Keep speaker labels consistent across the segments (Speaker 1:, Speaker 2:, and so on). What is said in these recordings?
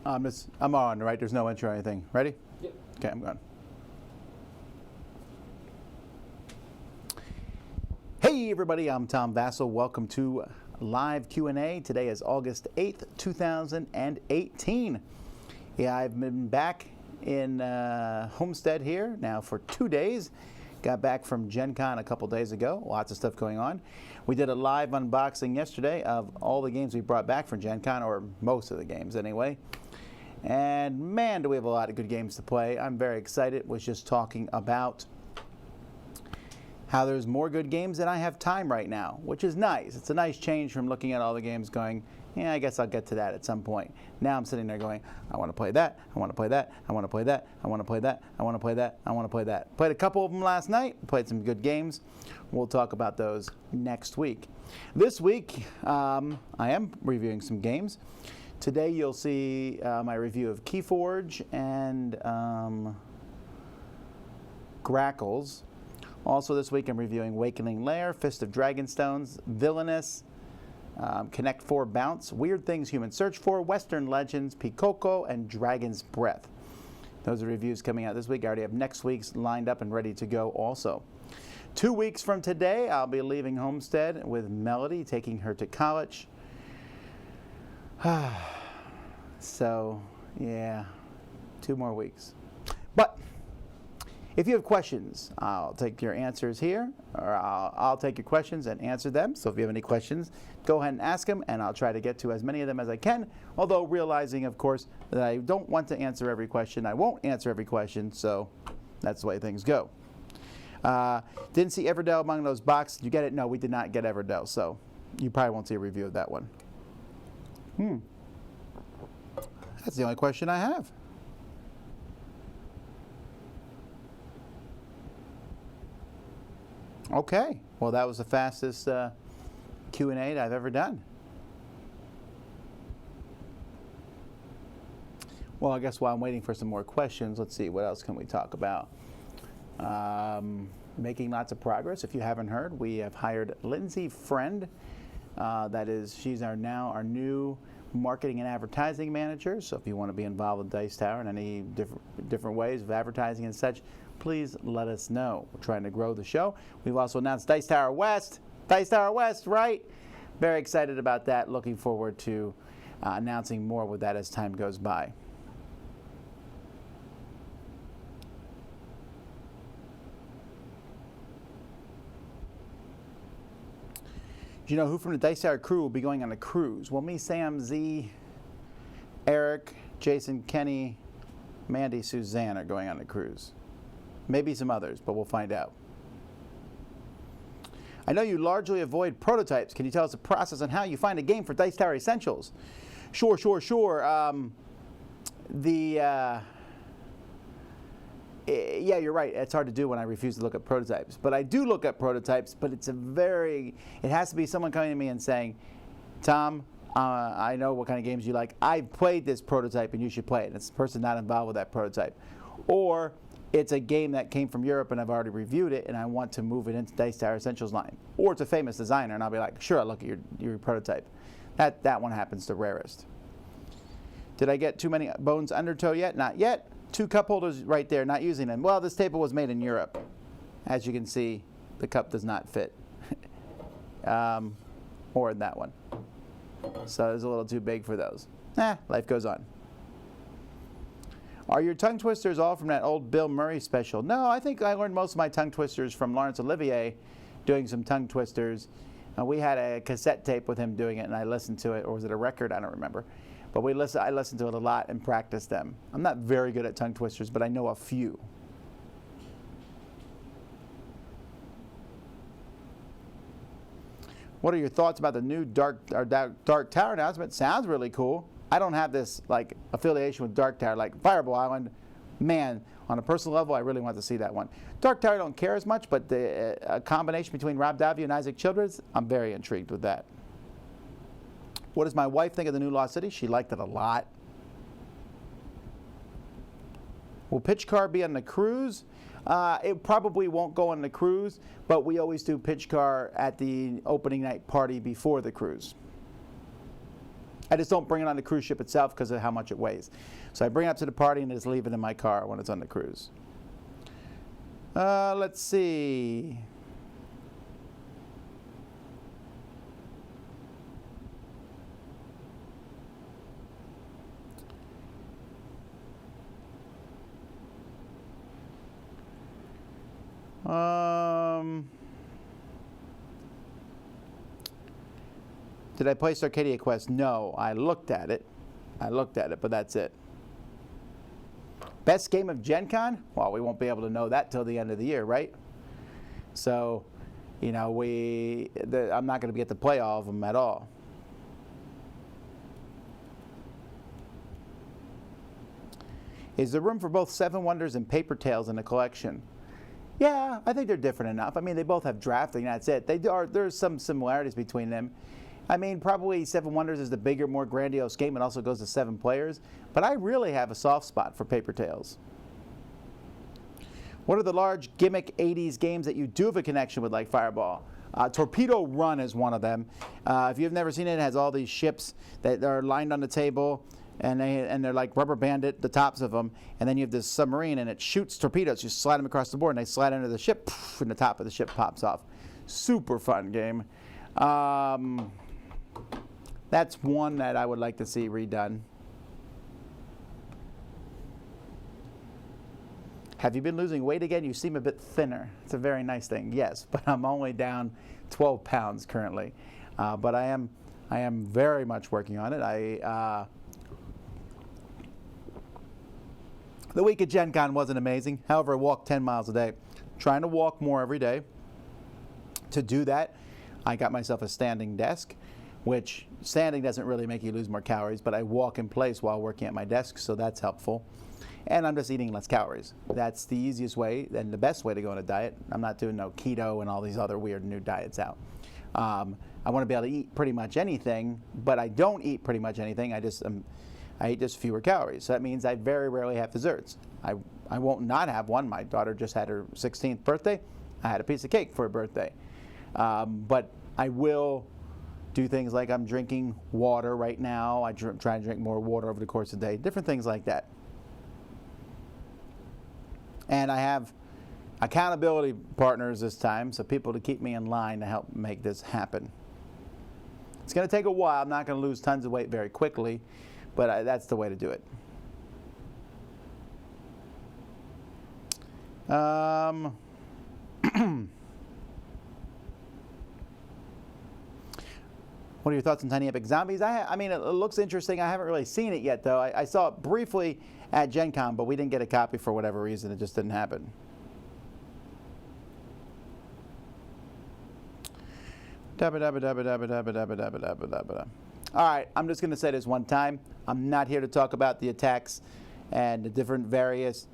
Speaker 1: I'm on, right? There's no intro or anything. Ready?
Speaker 2: Yep.
Speaker 1: Okay, I'm going. Hey everybody, I'm Tom Vasel. Welcome to Live Q&A. Today is August 8th, 2018. Yeah, I've been back in Homestead here now for 2 days. Got back from Gen Con a couple days ago. Lots of stuff going on. We did a live unboxing yesterday of all the games we brought back from Gen Con, or most of the games anyway. And man, do we have a lot of good games to play. I'm very excited. Was just talking about how there's more good games than I have time right now, which is nice. It's a nice change from looking at all the games going, yeah, I guess I'll get to that at some point. Now I'm sitting there going, I want to play that, I want to play that, I want to play that, I want to play that, I want to play that, I want to play that. Played a couple of them last night, played some good games. We'll talk about those next week. This week, I am reviewing some games. Today you'll see my review of Keyforge and Grackles. Also this week I'm reviewing Awakening Lair, Fist of Dragonstones, Villainous, Connect 4 Bounce, Weird Things Humans Search For, Western Legends, Picoko, and Dragon's Breath. Those are reviews coming out this week. I already have next week's lined up and ready to go also. 2 weeks from today, I'll be leaving Homestead with Melody, taking her to college. So, yeah, 2 more weeks. But if you have questions, I'll take your answers here, or I'll take your questions and answer them. So if you have any questions, go ahead and ask them, and I'll try to get to as many of them as I can, although realizing, of course, that I don't want to answer every question. I won't answer every question, so that's the way things go. Didn't see Everdell among those boxes. Did you get it? No, we did not get Everdell, so you probably won't see a review of that one. That's the only question I have. Okay, well that was the fastest Q&A that I've ever done. Well, I guess while I'm waiting for some more questions, let's see, what else can we talk about? Making lots of progress. If you haven't heard, we have hired Lindsay Friend. She's our new marketing and advertising manager. So if you want to be involved with Dice Tower in any different ways of advertising and such, please let us know. We're trying to grow the show. We've also announced Dice Tower West. Dice Tower West, right? Very excited about that. Looking forward to announcing more with that as time goes by. Do you know who from the Dice Tower crew will be going on a cruise? Well, me, Sam, Z, Eric, Jason, Kenny, Mandy, Suzanne are going on a cruise. Maybe some others, but we'll find out. I know you largely avoid prototypes. Can you tell us the process on how you find a game for Dice Tower Essentials? Sure. Yeah, you're right. It's hard to do when I refuse to look at prototypes. But I do look at prototypes, but it has to be someone coming to me and saying, Tom, I know what kind of games you like. I've played this prototype and you should play it. And it's the person not involved with that prototype. Or it's a game that came from Europe and I've already reviewed it and I want to move it into Dice Tower Essentials line. Or it's a famous designer and I'll be like, sure, I'll look at your prototype. That one happens the rarest. Did I get too many bones undertow yet? Not yet. 2 cup holders right there, not using them. Well, this table was made in Europe. As you can see, the cup does not fit. Or in that one. So it's a little too big for those. Life goes on. Are your tongue twisters all from that old Bill Murray special? No, I think I learned most of my tongue twisters from Laurence Olivier doing some tongue twisters. We had a cassette tape with him doing it and I listened to it, or was it a record? I don't remember. But I listened to it a lot and practiced them. I'm not very good at tongue twisters, but I know a few. What are your thoughts about the new Dark Tower announcement? Sounds really cool. I don't have this affiliation with Dark Tower like Fireball Island. Man, on a personal level, I really want to see that one. Dark Tower I don't care as much, but the combination between Rob Daviau and Isaac Childress, I'm very intrigued with that. What does my wife think of the new Lost City? She liked it a lot. Will Pitch Car be on the cruise? It probably won't go on the cruise, but we always do Pitch Car at the opening night party before the cruise. I just don't bring it on the cruise ship itself because of how much it weighs. So I bring it up to the party and just leave it in my car when it's on the cruise. Let's see. Did I play Arcadia Quest? No, I looked at it, but that's it. Best game of Gen Con? Well, we won't be able to know that till the end of the year, right? So, you know, I'm not going to get to play all of them at all. Is there room for both Seven Wonders and Paper Tales in the collection? Yeah, I think they're different enough. I mean, they both have drafting, that's it. There's some similarities between them. I mean, probably Seven Wonders is the bigger, more grandiose game. It also goes to 7 players. But I really have a soft spot for Paper Tales. What are the large gimmick 80s games that you do have a connection with, like Fireball? Torpedo Run is one of them. If you've never seen it, it has all these ships that are lined on the table. And they're like rubber banded, the tops of them. And then you have this submarine, and it shoots torpedoes. You slide them across the board, and they slide under the ship, and the top of the ship pops off. Super fun game. That's one that I would like to see redone. Have you been losing weight again? You seem a bit thinner. It's a very nice thing. Yes, but I'm only down 12 pounds currently. But I am very much working on it. The week at Gen Con wasn't amazing. However, I walked 10 miles a day. Trying to walk more every day. To do that, I got myself a standing desk, which standing doesn't really make you lose more calories, but I walk in place while working at my desk, so that's helpful. And I'm just eating less calories. That's the easiest way and the best way to go on a diet. I'm not doing no keto and all these other weird new diets out. I want to be able to eat pretty much anything, but I don't eat pretty much anything. I eat just fewer calories. So that means I very rarely have desserts. I won't not have one. My daughter just had her 16th birthday. I had a piece of cake for her birthday. But I will do things like I'm drinking water right now. I try and drink more water over the course of the day. Different things like that. And I have accountability partners this time, so people to keep me in line to help make this happen. It's going to take a while. I'm not going to lose tons of weight very quickly, but that's the way to do it. What are your thoughts on Tiny Epic Zombies? I mean, it looks interesting. I haven't really seen it yet, though. I saw it briefly at Gen Con, but we didn't get a copy for whatever reason. It just didn't happen. All right, I'm just going to say this one time. I'm not here to talk about the attacks and the different various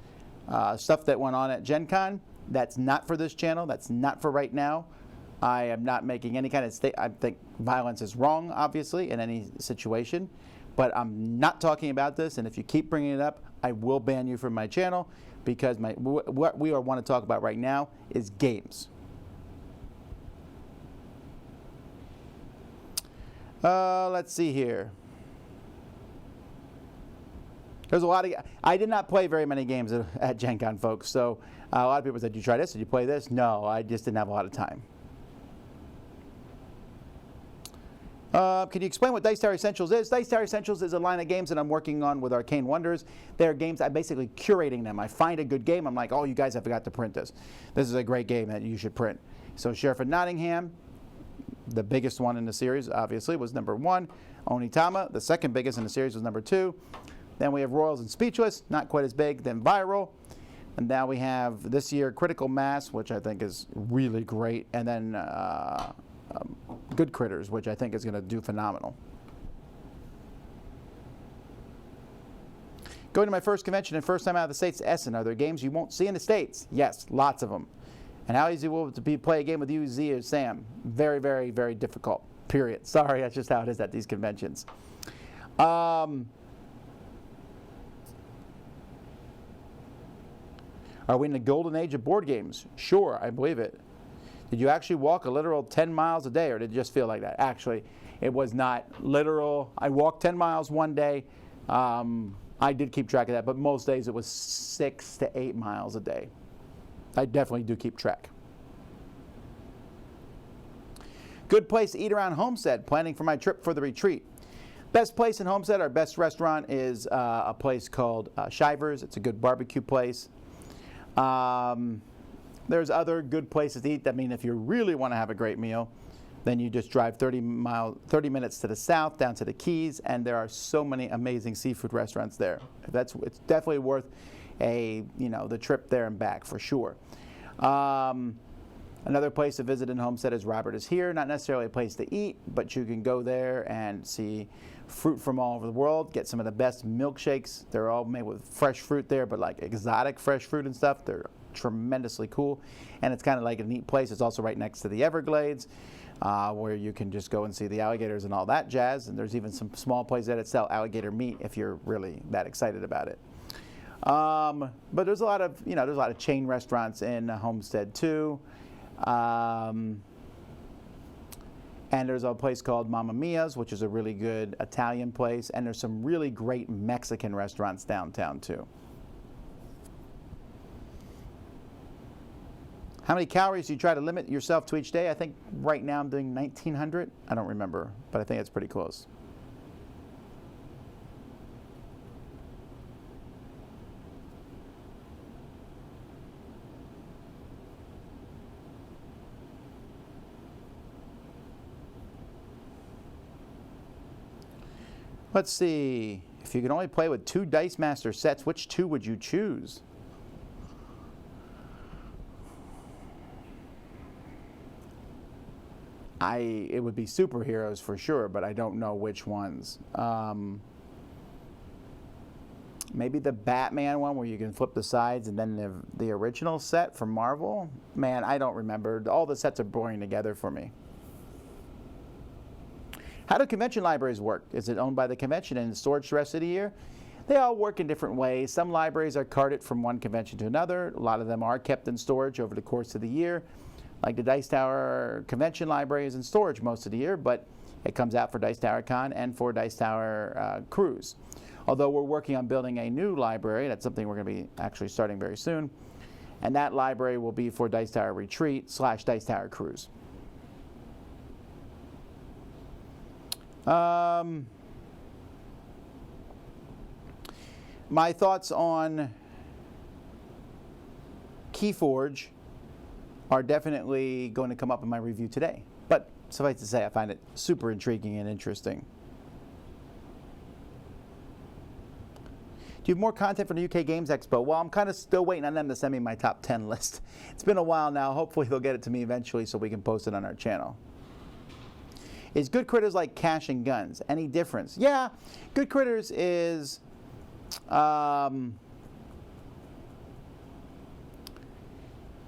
Speaker 1: stuff that went on at Gen Con. That's not for this channel. That's not for right now. I am not making any kind of I think violence is wrong, obviously, in any situation. But I'm not talking about this, and if you keep bringing it up, I will ban you from my channel because what we want to talk about right now is games. Let's see here. There's a lot of. I did not play very many games at Gen Con, folks. So a lot of people said, "Did you try this? Did you play this?" No, I just didn't have a lot of time. Can you explain what Dice Tower Essentials is? Dice Tower Essentials is a line of games that I'm working on with Arcane Wonders. They're games, I'm basically curating them. I find a good game, I'm like, oh, you guys have got to print this. This is a great game that you should print. So Sheriff of Nottingham, the biggest one in the series, obviously, was #1. Onitama, the second biggest in the series, was #2. Then we have Royals and Speechless, not quite as big. Then Viral. And now we have this year Critical Mass, which I think is really great. And then Good Critters, which I think is going to do phenomenal. Going to my first convention and first time out of the States to Essen. Are there games you won't see in the States? Yes, lots of them. And how easy will it be to play a game with you, Z, or Sam? Very, very, very difficult, period. Sorry, that's just how it is at these conventions. Are we in the golden age of board games? Sure, I believe it. Did you actually walk a literal 10 miles a day, or did it just feel like that? Actually, It was not literal. I walked 10 miles one day. I did keep track of that, but most days it was 6 to 8 miles a day. I definitely do keep track. Good place to eat around Homestead, planning for my trip for the retreat. Best place in Homestead, our best restaurant is a place called Shivers. It's a good barbecue place. There's other good places to eat. I mean, if you really want to have a great meal, then you just drive 30 minutes to the south, down to the Keys, and there are so many amazing seafood restaurants there. It's definitely worth the trip there and back for sure. Another place to visit in Homestead is Robert is Here. Not necessarily a place to eat, but you can go there and see fruit from all over the world, get some of the best milkshakes. They're all made with fresh fruit there, but like exotic fresh fruit and stuff. They're tremendously cool, and it's kind of like a neat place. It's also right next to the Everglades, where you can just go and see the alligators and all that jazz. And there's even some small places that sell alligator meat if you're really that excited about it. But there's a lot of chain restaurants in Homestead too. And there's a place called Mamma Mia's, which is a really good Italian place, and there's some really great Mexican restaurants downtown too. How many calories do you try to limit yourself to each day? I think right now I'm doing 1,900. I don't remember, but I think it's pretty close. Let's see. If you could only play with 2 Dice Master sets, which 2 would you choose? It would be superheroes for sure, but I don't know which ones. Maybe the Batman one where you can flip the sides, and then the original set from Marvel. Man, I don't remember. All the sets are boring together for me. How do convention libraries work? Is it owned by the convention and storage the rest of the year? They all work in different ways. Some libraries are carted from one convention to another. A lot of them are kept in storage over the course of the year. Like the Dice Tower Convention Library is in storage most of the year, but it comes out for Dice Tower Con and for Dice Tower Cruise. Although we're working on building a new library, that's something we're going to be actually starting very soon, and that library will be for Dice Tower Retreat / Dice Tower Cruise. My thoughts on Keyforge are definitely going to come up in my review today. But suffice to say, I find it super intriguing and interesting. Do you have more content for the UK Games Expo? Well, I'm kind of still waiting on them to send me my top 10 list. It's been a while now. Hopefully they'll get it to me eventually so we can post it on our channel. Is Good Critters like Cash and Guns? Any difference? Yeah, Good Critters is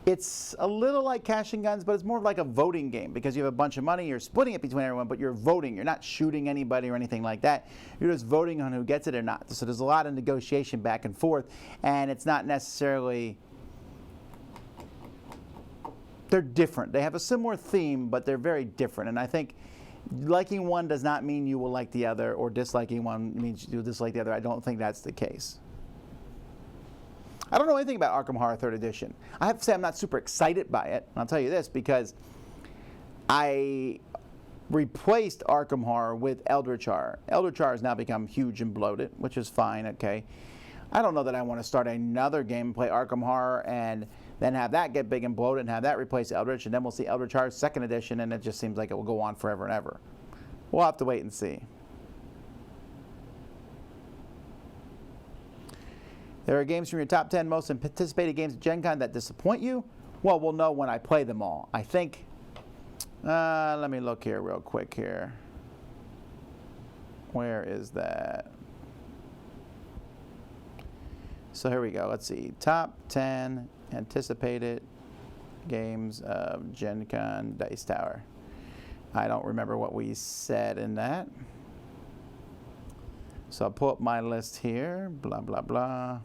Speaker 1: it's a little like Cash and Guns, but it's more of like a voting game because you have a bunch of money, you're splitting it between everyone, but you're voting. You're not shooting anybody or anything like that. You're just voting on who gets it or not. So there's a lot of negotiation back and forth, and it's not necessarily... They're different. They have a similar theme, but they're very different. And I think liking one does not mean you will like the other, or disliking one means you'll dislike the other. I don't think that's the case. I don't know anything about Arkham Horror 3rd Edition. I have to say I'm not super excited by it. And I'll tell you this, because I replaced Arkham Horror with Eldritch Horror. Eldritch Horror has now become huge and bloated, which is fine, okay. I don't know that I want to start another game and play Arkham Horror and then have that get big and bloated and have that replace Eldritch, and then we'll see Eldritch Horror 2nd Edition, and it just seems like it will go on forever and ever. We'll have to wait and see. There are games from your top 10 most anticipated games at Gen Con that disappoint you? Well, we'll know when I play them all. I think, let me look here real quick here. Where is that? So here we go. Let's see. Top 10 anticipated games of Gen Con Dice Tower. I don't remember what we said in that. So I'll pull up my list here. Blah, blah, blah.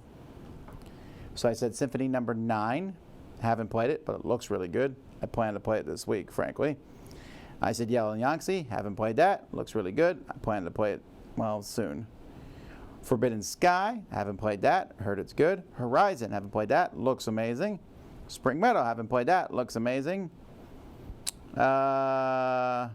Speaker 1: So I said Symphony number 9. Haven't played it, but it looks really good. I plan to play it this week, frankly. I said Yellow and Yangtze, haven't played that, looks really good. I plan to play it, well, soon. Forbidden Sky, haven't played that, heard it's good. Horizon, haven't played that, looks amazing. Spring Meadow, haven't played that, looks amazing. Founders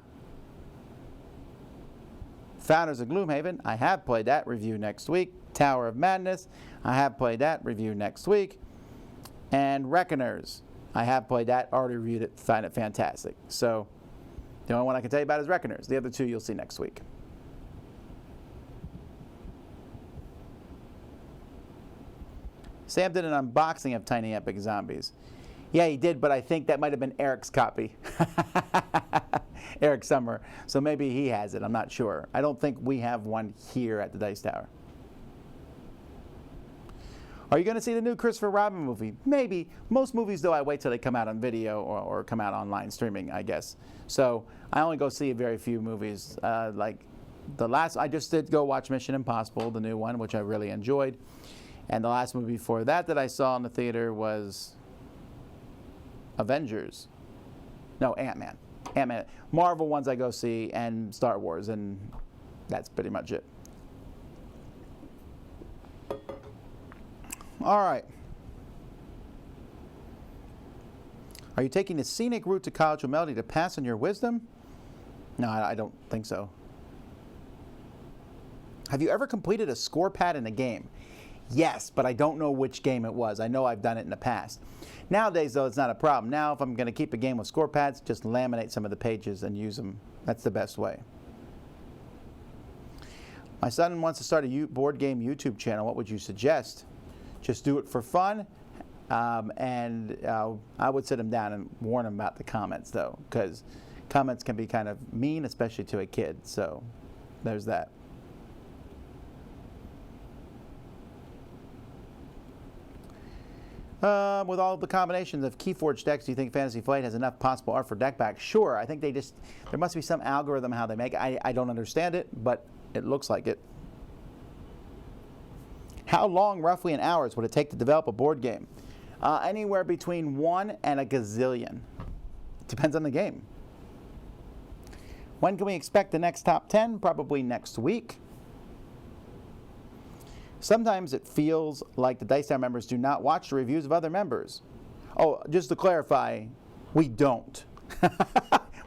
Speaker 1: of Gloomhaven, I have played that, review next week. Tower of Madness, I have played that, review next week. And Reckoners, I have played that, already reviewed it, find it fantastic. So the only one I can tell you about is Reckoners. The other two you'll see next week. Sam did an unboxing of Tiny Epic Zombies. Yeah, he did, but I think that might have been Eric's copy. Eric Summer. So maybe he has it. I'm not sure. I don't think we have one here at the Dice Tower. Are you going to see the new Christopher Robin movie? Maybe. Most movies, though, I wait till they come out on video or come out online streaming, I guess. So I only go see very few movies. Like the last, I just did go watch Mission Impossible, the new one, which I really enjoyed. And the last movie before that I saw in the theater was Avengers. No, Ant-Man. Ant-Man. Marvel ones I go see, and Star Wars, and that's pretty much it. All right. Are you taking the scenic route to college with Melody to pass on your wisdom? No, I don't think so. Have you ever completed a score pad in a game? Yes, but I don't know which game it was. I know I've done it in the past. Nowadays, though, it's not a problem. Now, if I'm going to keep a game with score pads, just laminate some of the pages and use them. That's the best way. My son wants to start a board game YouTube channel. What would you suggest? Just do it for fun, and I would sit him down and warn him about the comments, though, because comments can be kind of mean, especially to a kid. So there's that. With all the combinations of Keyforge decks, do you think Fantasy Flight has enough possible art for deck back? Sure. I think there must be some algorithm how they make it. I don't understand it, but it looks like it. How long, roughly in hours, would it take to develop a board game? Anywhere between 1 and a gazillion. Depends on the game. When can we expect the next top 10? Probably next week. Sometimes it feels like the Dice Tower members do not watch the reviews of other members. Oh, just to clarify, we don't.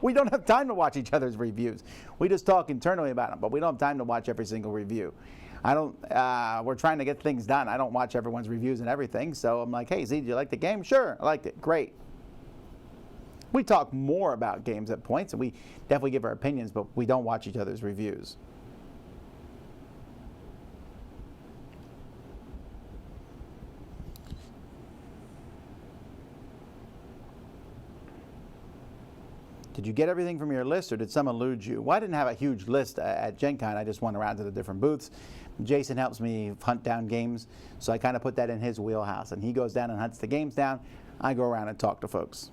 Speaker 1: We don't have time to watch each other's reviews. We just talk internally about them, but we don't have time to watch every single review. We're trying to get things done. I don't watch everyone's reviews and everything, so I'm like, hey, Z, did you like the game? Sure, I liked it. Great. We talk more about games at points, and we definitely give our opinions, but we don't watch each other's reviews. Did you get everything from your list, or did some elude you? Well, I didn't have a huge list at Gen Con. I just went around to the different booths. Jason helps me hunt down games, so I kind of put that in his wheelhouse. And he goes down and hunts the games down. I go around and talk to folks.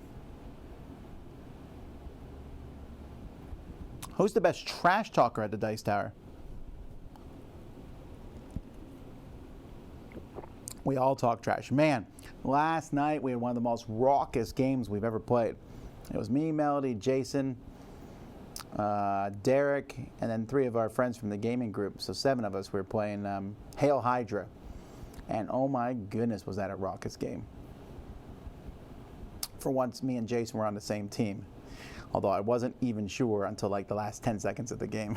Speaker 1: Who's the best trash talker at the Dice Tower? We all talk trash. Man, last night we had one of the most raucous games we've ever played. It was me, Melody, Jason, Derek, and then 3 of our friends from the gaming group. So 7 of us. We were playing Hail Hydra. And oh my goodness, was that a raucous game. For once, me and Jason were on the same team. Although I wasn't even sure until like the last 10 seconds of the game.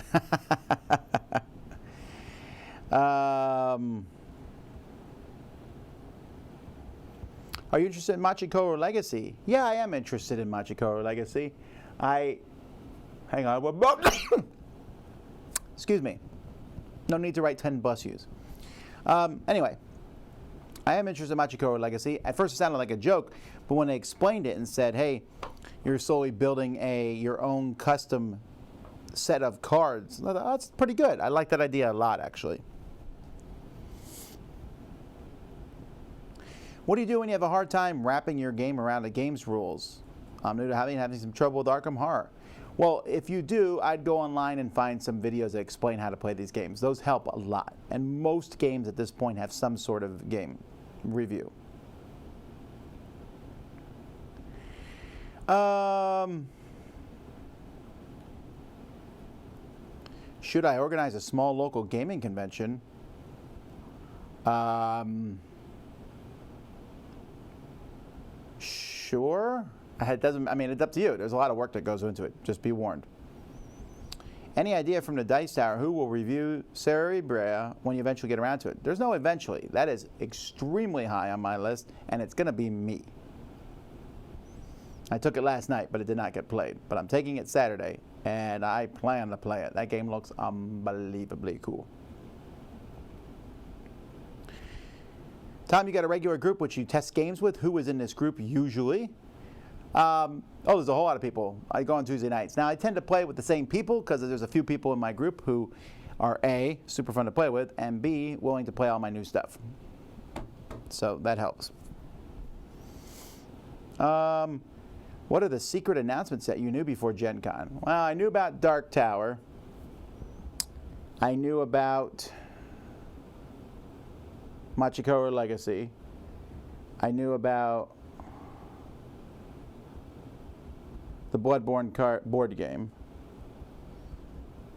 Speaker 1: Are you interested in Machikoro Legacy? Yeah, I am interested in Machikoro Legacy. Hang on. Excuse me. No need to write 10 bus U's. Anyway, I am interested in Machikoro Legacy. At first it sounded like a joke, but when they explained it and said, hey, you're slowly building your own custom set of cards, that's pretty good. I like that idea a lot, actually. What do you do when you have a hard time wrapping your game around the game's rules? I'm new to having some trouble with Arkham Horror. Well, if you do, I'd go online and find some videos that explain how to play these games. Those help a lot. And most games at this point have some sort of game review. Should I organize a small local gaming convention? Sure. It doesn't. I mean, it's up to you. There's a lot of work that goes into it. Just be warned. Any idea from the Dice Tower who will review Cerebria when you eventually get around to it? There's no eventually. That is extremely high on my list, and it's going to be me. I took it last night, but it did not get played. But I'm taking it Saturday, and I plan to play it. That game looks unbelievably cool. Tom, you got a regular group which you test games with. Who is in this group usually? There's a whole lot of people. I go on Tuesday nights. Now, I tend to play with the same people because there's a few people in my group who are A, super fun to play with, and B, willing to play all my new stuff. So that helps. What are the secret announcements that you knew before Gen Con? Well, I knew about Dark Tower. I knew about Machikoro Legacy. I knew about the Bloodborne board game.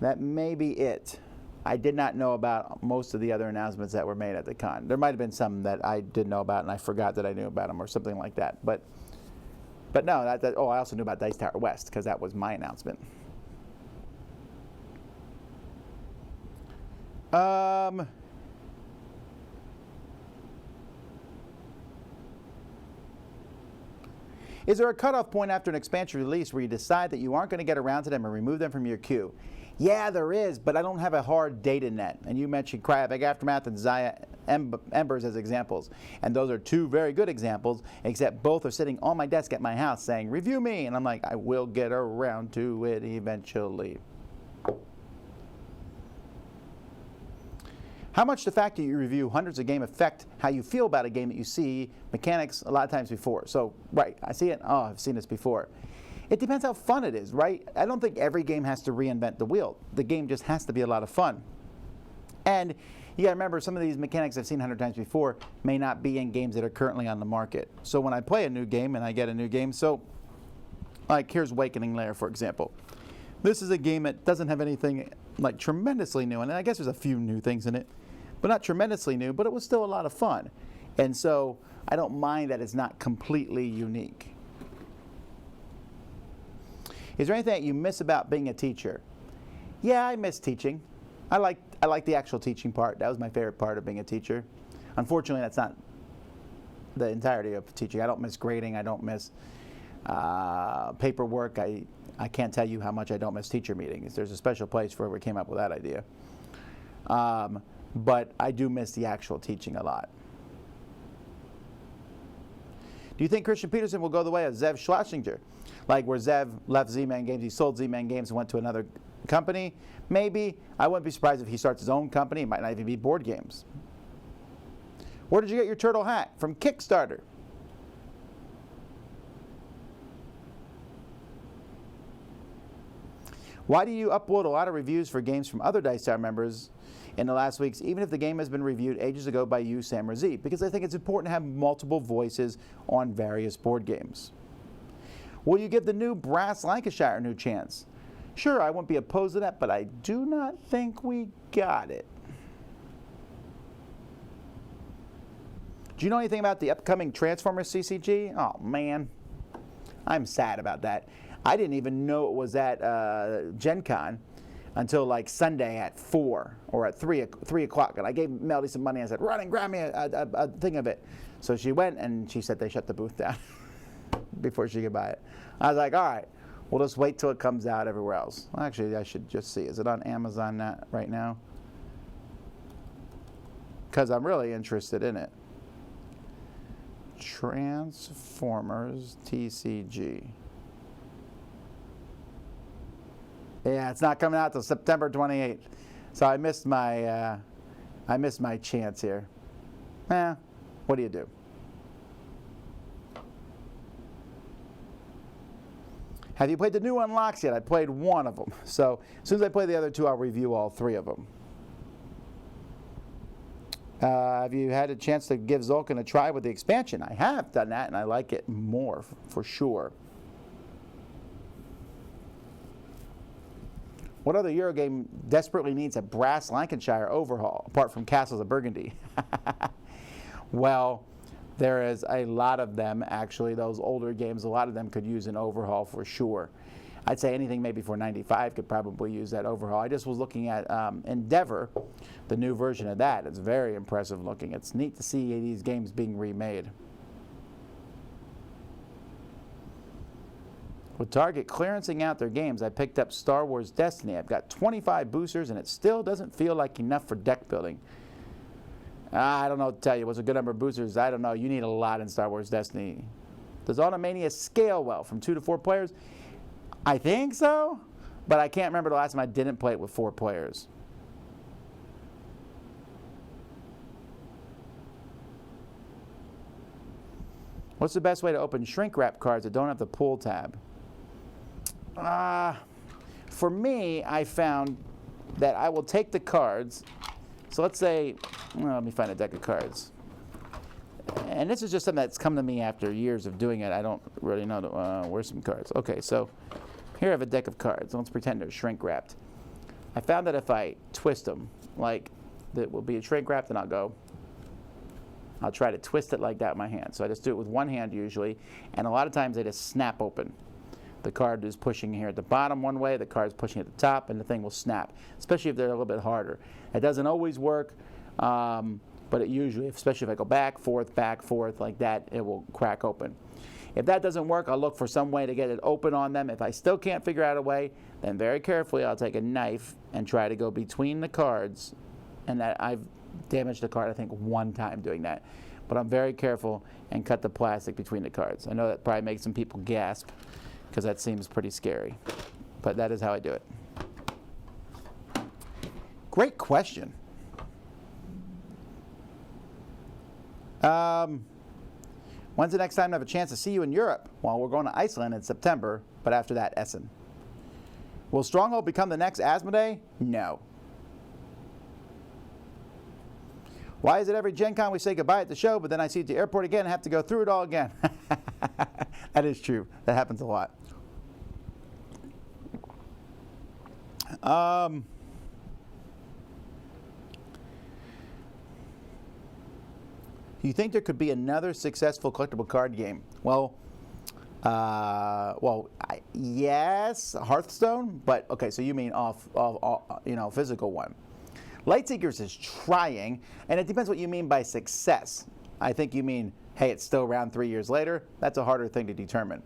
Speaker 1: That may be it. I did not know about most of the other announcements that were made at the con. There might have been some that I didn't know about and I forgot that I knew about them or something like that. But no, I also knew about Dice Tower West because that was my announcement. Is there a cutoff point after an expansion release where you decide that you aren't going to get around to them and remove them from your queue? Yeah, there is, but I don't have a hard date in that. And you mentioned Cryogenic Aftermath and Xia Embers as examples. And those are two very good examples, except both are sitting on my desk at my house saying, review me. And I'm like, I will get around to it eventually. How much the fact that you review hundreds of games affect how you feel about a game that you see mechanics a lot of times before? So, right, I see it, oh, I've seen this before. It depends how fun it is, right? I don't think every game has to reinvent the wheel. The game just has to be a lot of fun. And you gotta remember, some of these mechanics I've seen 100 times before may not be in games that are currently on the market. So when I play a new game and I get a new game, so like here's Awakening Lair, for example. This is a game that doesn't have anything like tremendously new in it. I guess there's a few new things in it, but not tremendously new, but it was still a lot of fun. And so I don't mind that it's not completely unique. Is there anything that you miss about being a teacher? Yeah, I miss teaching. I like the actual teaching part. That was my favorite part of being a teacher. Unfortunately, that's not the entirety of teaching. I don't miss grading. I don't miss paperwork. I can't tell you how much I don't miss teacher meetings. There's a special place for whoever we came up with that idea. But I do miss the actual teaching a lot. Do you think Christian Peterson will go the way of Zev Schlesinger? Like where Zev left Z-Man Games, he sold Z-Man Games and went to another company? Maybe. I wouldn't be surprised if he starts his own company. It might not even be board games. Where did you get your turtle hat? From Kickstarter. Why do you upload a lot of reviews for games from other Dice Tower members in the last weeks, even if the game has been reviewed ages ago by you, Sam, or Z? Because I think it's important to have multiple voices on various board games. Will you give the new Brass Lancashire a new chance? Sure, I wouldn't be opposed to that, but I do not think we got it. Do you know anything about the upcoming Transformers CCG? Oh, man. I'm sad about that. I didn't even know it was at Gen Con until like Sunday at 4 or at 3 o'clock. And I gave Melody some money and I said, run and grab me a thing of it. So she went and she said they shut the booth down before she could buy it. I was like, all right, we'll just wait till it comes out everywhere else. Well, actually, I should just see. Is it on Amazon right now? Because I'm really interested in it. Transformers TCG. Yeah, it's not coming out till September 28th. So I missed my chance here. What do you do? Have you played the new unlocks yet? I played one of them. So as soon as I play the other two, I'll review all 3 of them. Have you had a chance to give Zolkin a try with the expansion? I have done that, and I like it more, for sure. What other Euro game desperately needs a brass Lancashire overhaul, apart from Castles of Burgundy? Well, there is a lot of them, actually. Those older games, a lot of them could use an overhaul for sure. I'd say anything maybe for 95 could probably use that overhaul. I just was looking at Endeavor, the new version of that. It's very impressive looking. It's neat to see these games being remade. With Target clearancing out their games, I picked up Star Wars Destiny. I've got 25 boosters, and it still doesn't feel like enough for deck building. I don't know what to tell you. What's a good number of boosters? I don't know. You need a lot in Star Wars Destiny. Does Automania scale well from 2 to 4 players? I think so, but I can't remember the last time I didn't play it with 4 players. What's the best way to open shrink wrap cards that don't have the pull tab? For me, I found that I will take the cards. So let's say, well, let me find a deck of cards. And this is just something that's come to me after years of doing it. I don't really know. Where's some cards? Okay, so here I have a deck of cards. Let's pretend they're shrink wrapped. I found that if I twist them, like that will be a shrink wrapped, and I'll try to twist it like that in my hand. So I just do it with one hand usually, and a lot of times they just snap open. The card is pushing here at the bottom one way, the card is pushing at the top, and the thing will snap, especially if they're a little bit harder. It doesn't always work, but it usually, especially if I go back, forth like that, it will crack open. If that doesn't work, I'll look for some way to get it open on them. If I still can't figure out a way, then very carefully I'll take a knife and try to go between the cards, and that I've damaged the card, I think, one time doing that. But I'm very careful and cut the plastic between the cards. I know that probably makes some people gasp, because that seems pretty scary. But that is how I do it. Great question. When's the next time I have a chance to see you in Europe? Well, we're going to Iceland in September, but after that, Essen. Will Stronghold become the next Asmodee? No. Why is it every Gen Con we say goodbye at the show, but then I see you at the airport again and have to go through it all again? That is true. That happens a lot. You think there could be another successful collectible card game? Well, yes, Hearthstone, but okay. So you mean off physical one? Lightseekers is trying, and it depends what you mean by success. I think you mean, hey, it's still around 3 years later. That's a harder thing to determine.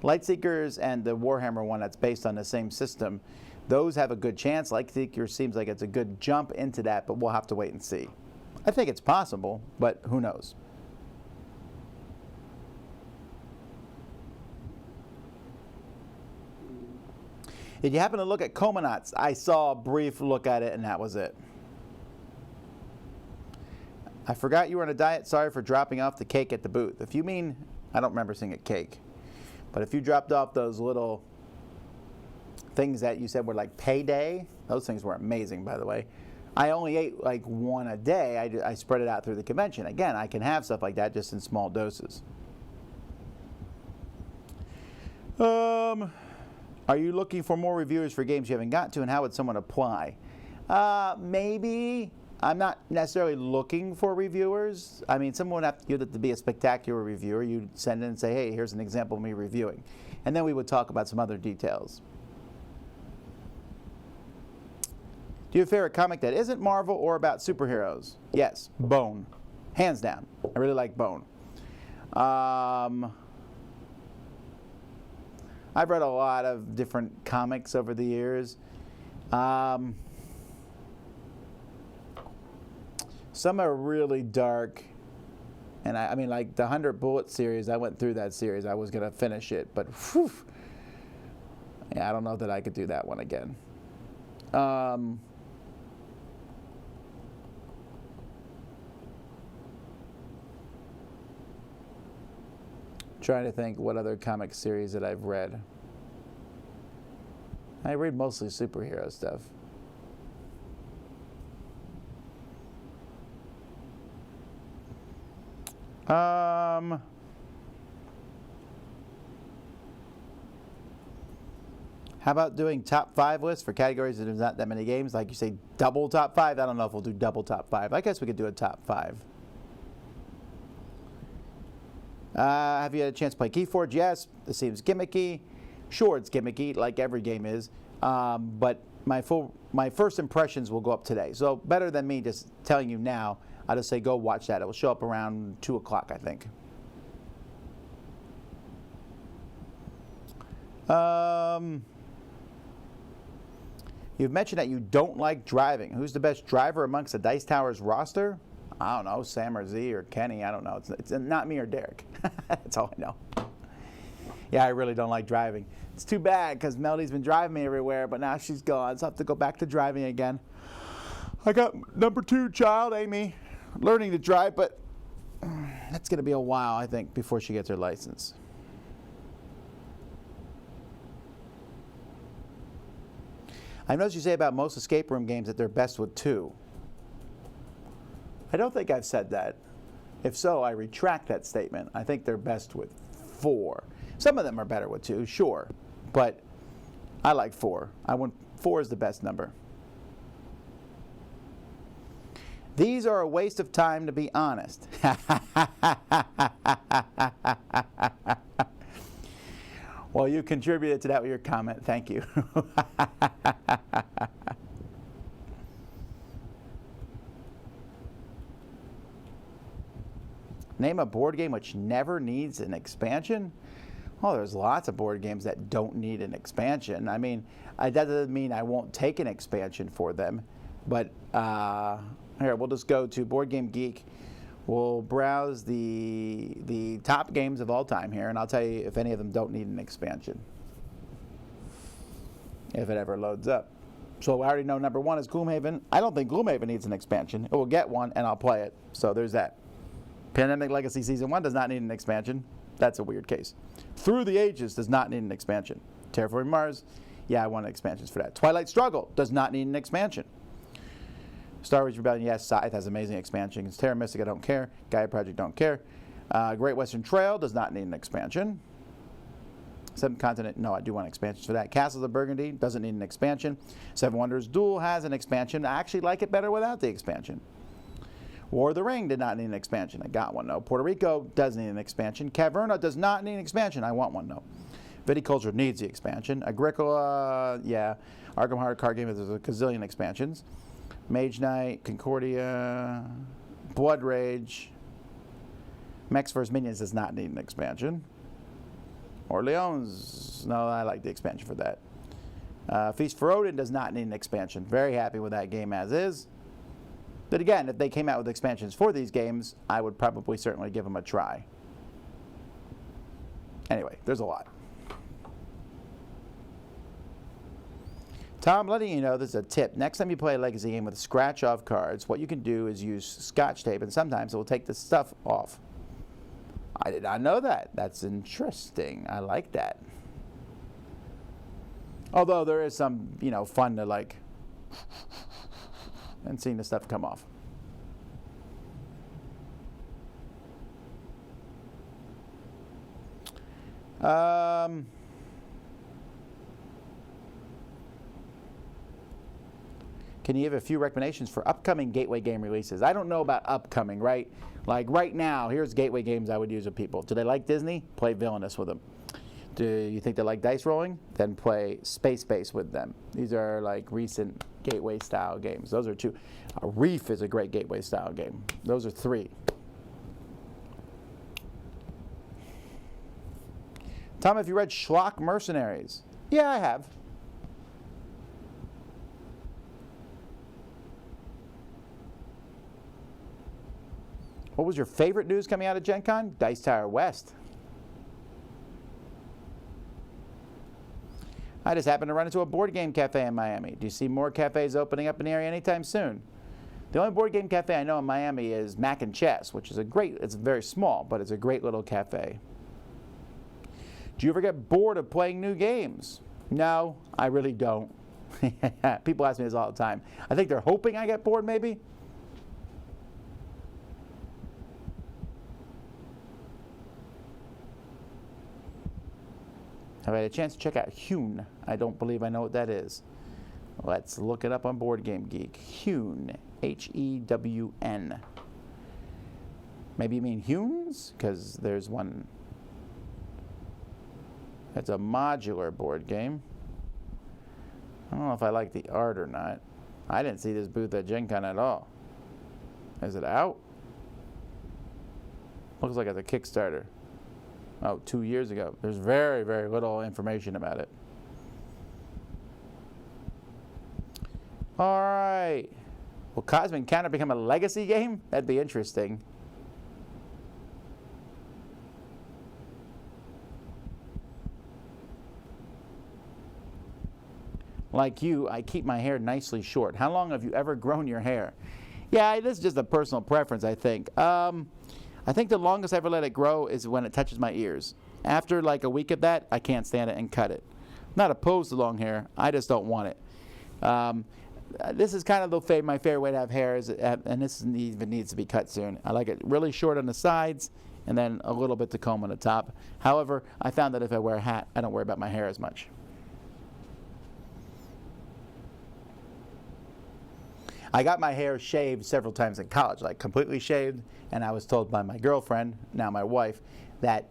Speaker 1: Lightseekers and the Warhammer one that's based on the same system, those have a good chance. Lightseekers seems like it's a good jump into that, but we'll have to wait and see. I think it's possible, but who knows? Did you happen to look at Comanauts? I saw a brief look at it, and that was it. I forgot you were on a diet. Sorry for dropping off the cake at the booth. If you mean, I don't remember seeing a cake, but if you dropped off those little things that you said were like payday, those things were amazing, by the way. I only ate like one a day. I spread it out through the convention. Again, I can have stuff like that just in small doses. Are you looking for more reviewers for games you haven't got to, and how would someone apply? Maybe. I'm not necessarily looking for reviewers. I mean, someone would have to be a spectacular reviewer. You'd send in and say, hey, here's an example of me reviewing. And then we would talk about some other details. Do you have a favorite comic that isn't Marvel or about superheroes? Yes, Bone. Hands down. I really like Bone. I've read a lot of different comics over the years. Some are really dark. And I mean, like the 100 Bullet series, I went through that series. I was going to finish it, but whew, yeah, I don't know that I could do that one again. Trying to think what other comic series that I've read. I read mostly superhero stuff. How about doing top 5 lists for categories that there's not that many games? Like you say, double top 5? I don't know if we'll do double top 5. I guess we could do a top 5. Have you had a chance to play Keyforge? Yes. This seems gimmicky. Sure, it's gimmicky, like every game is. But my first impressions will go up today. So better than me just telling you now, I'll just say go watch that. It will show up around 2 o'clock, I think. You've mentioned that you don't like driving. Who's the best driver amongst the Dice Towers roster? I don't know, Sam or Z or Kenny. I don't know. It's not me or Derek. That's all I know. Yeah, I really don't like driving. It's too bad because Melody's been driving me everywhere, but now she's gone, so I have to go back to driving again. I got number 2 child, Amy, learning to drive, but that's going to be a while, I think, before she gets her license. I noticed you say about most escape room games that they're best with 2. I don't think I've said that. If so, I retract that statement. I think they're best with 4. Some of them are better with 2, sure, but I like 4. 4 is the best number. These are a waste of time, to be honest. Well, you contributed to that with your comment. Thank you. Name a board game which never needs an expansion? Well, there's lots of board games that don't need an expansion. I mean, that doesn't mean I won't take an expansion for them. But here, we'll just go to Board Game Geek. We'll browse the top games of all time here, and I'll tell you if any of them don't need an expansion, if it ever loads up. So I already know number 1 is Gloomhaven. I don't think Gloomhaven needs an expansion. It will get one, and I'll play it. So there's that. Pandemic Legacy Season 1 does not need an expansion. That's a weird case. Through the Ages does not need an expansion. Terraforming Mars, yeah, I wanted expansions for that. Twilight Struggle does not need an expansion. Star Wars Rebellion, yes. Scythe has amazing expansions. Terra Mystica, don't care. Gaia Project, don't care. Great Western Trail does not need an expansion. Seventh Continent, no, I do want expansions for that. Castles of Burgundy doesn't need an expansion. Seven Wonders Duel has an expansion. I actually like it better without the expansion. War of the Ring did not need an expansion. I got one, though. Puerto Rico does need an expansion. Caverna does not need an expansion. I want one, though. Viticulture needs the expansion. Agricola, yeah. Arkham Horror card game, there's a gazillion expansions. Mage Knight, Concordia, Blood Rage. Mechs vs. Minions does not need an expansion. Orleans, no, I like the expansion for that. Feast for Odin does not need an expansion. Very happy with that game as is. But again, if they came out with expansions for these games, I would probably certainly give them a try. Anyway, there's a lot. Tom, letting you know, this is a tip. Next time you play a legacy game with scratch-off cards, what you can do is use Scotch tape, and sometimes it will take the stuff off. I did not know that. That's interesting. I like that. Although there is some, fun to like and seeing the stuff come off. Can you give a few recommendations for upcoming gateway game releases? I don't know about upcoming, right? Like right now, here's gateway games I would use with people. Do they like Disney? Play Villainous with them. Do you think they like dice rolling? Then play Space Base with them. These are like recent gateway style games. Those are 2. Reef is a great gateway style game. Those are 3. Tom, have you read Schlock Mercenaries? Yeah, I have. What was your favorite news coming out of Gen Con? Dice Tower West. I just happened to run into a board game cafe in Miami. Do you see more cafes opening up in the area anytime soon? The only board game cafe I know in Miami is Mac and Chess, which is it's very small, but it's a great little cafe. Do you ever get bored of playing new games? No, I really don't. People ask me this all the time. I think they're hoping I get bored, maybe. Have I had a chance to check out Hewn? I don't believe I know what that is. Let's look it up on Board Game Geek. Hewn, H-E-W-N. Maybe you mean Hewns? Because there's one. It's a modular board game. I don't know if I like the art or not. I didn't see this booth at Gen Con at all. Is it out? Looks like it's a Kickstarter. Oh, 2 years ago. There's very, very little information about it. All right. Will Cosmic Encounter become a legacy game? That'd be interesting. Like you, I keep my hair nicely short. How long have you ever grown your hair? Yeah, this is just a personal preference, I think. I think the longest I ever let it grow is when it touches my ears. After like a week of that, I can't stand it and cut it. I'm not opposed to long hair. I just don't want it. This is kind of my favorite way to have hair, and this even needs to be cut soon. I like it really short on the sides and then a little bit to comb on the top. However, I found that if I wear a hat, I don't worry about my hair as much. I got my hair shaved several times in college, like completely shaved, and I was told by my girlfriend, now my wife, that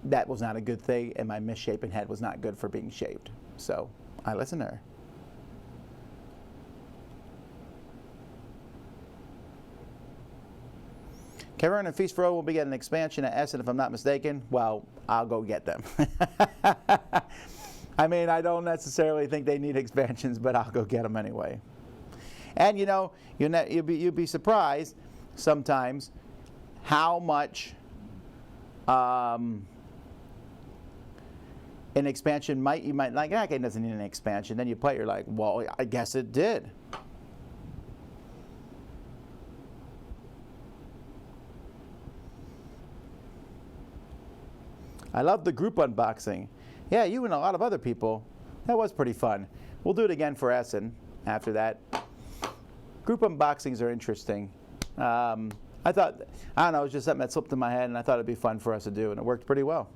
Speaker 1: that was not a good thing, and my misshapen head was not good for being shaved. So I listened to her. Kevin and Feast for O will be getting an expansion at Essen, if I'm not mistaken. Well, I'll go get them. I mean, I don't necessarily think they need expansions, but I'll go get them anyway. And you know, you'd be surprised sometimes how much an expansion you might like. Okay, it doesn't need an expansion. Then you play it, you're like, well, I guess it did. I love the group unboxing. Yeah, you and a lot of other people. That was pretty fun. We'll do it again for Essen after that. Group unboxings are interesting. I don't know, it was just something that slipped in my head, and I thought it'd be fun for us to do, and it worked pretty well.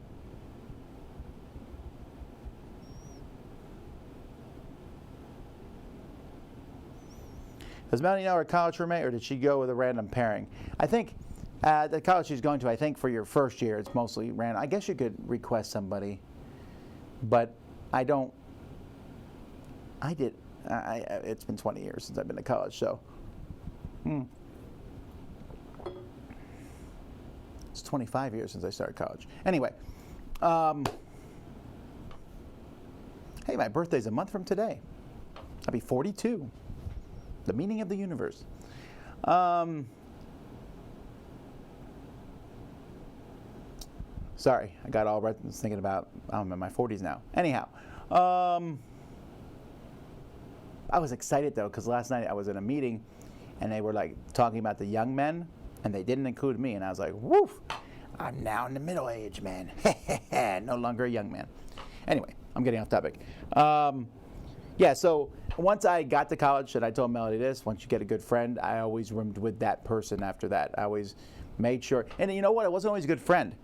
Speaker 1: Does Melanie know her college roommate, or did she go with a random pairing? I think the college she's going to, I think for your first year, it's mostly random. I guess you could request somebody, but I don't. It's been 20 years since I've been to college, so. It's 25 years since I started college. Anyway, hey, my birthday's a month from today. I'll be 42. The meaning of the universe. Sorry, I got all right thinking about, I'm in my 40s now. Anyhow, I was excited though, because last night I was in a meeting and they were like talking about the young men and they didn't include me, and I was like, woof, I'm now in the middle age, man. No longer a young man. Anyway, I'm getting off topic. Yeah, so once I got to college, and I told Melody this, once you get a good friend, I always roomed with that person after that. I always made sure, and you know what, I wasn't always a good friend.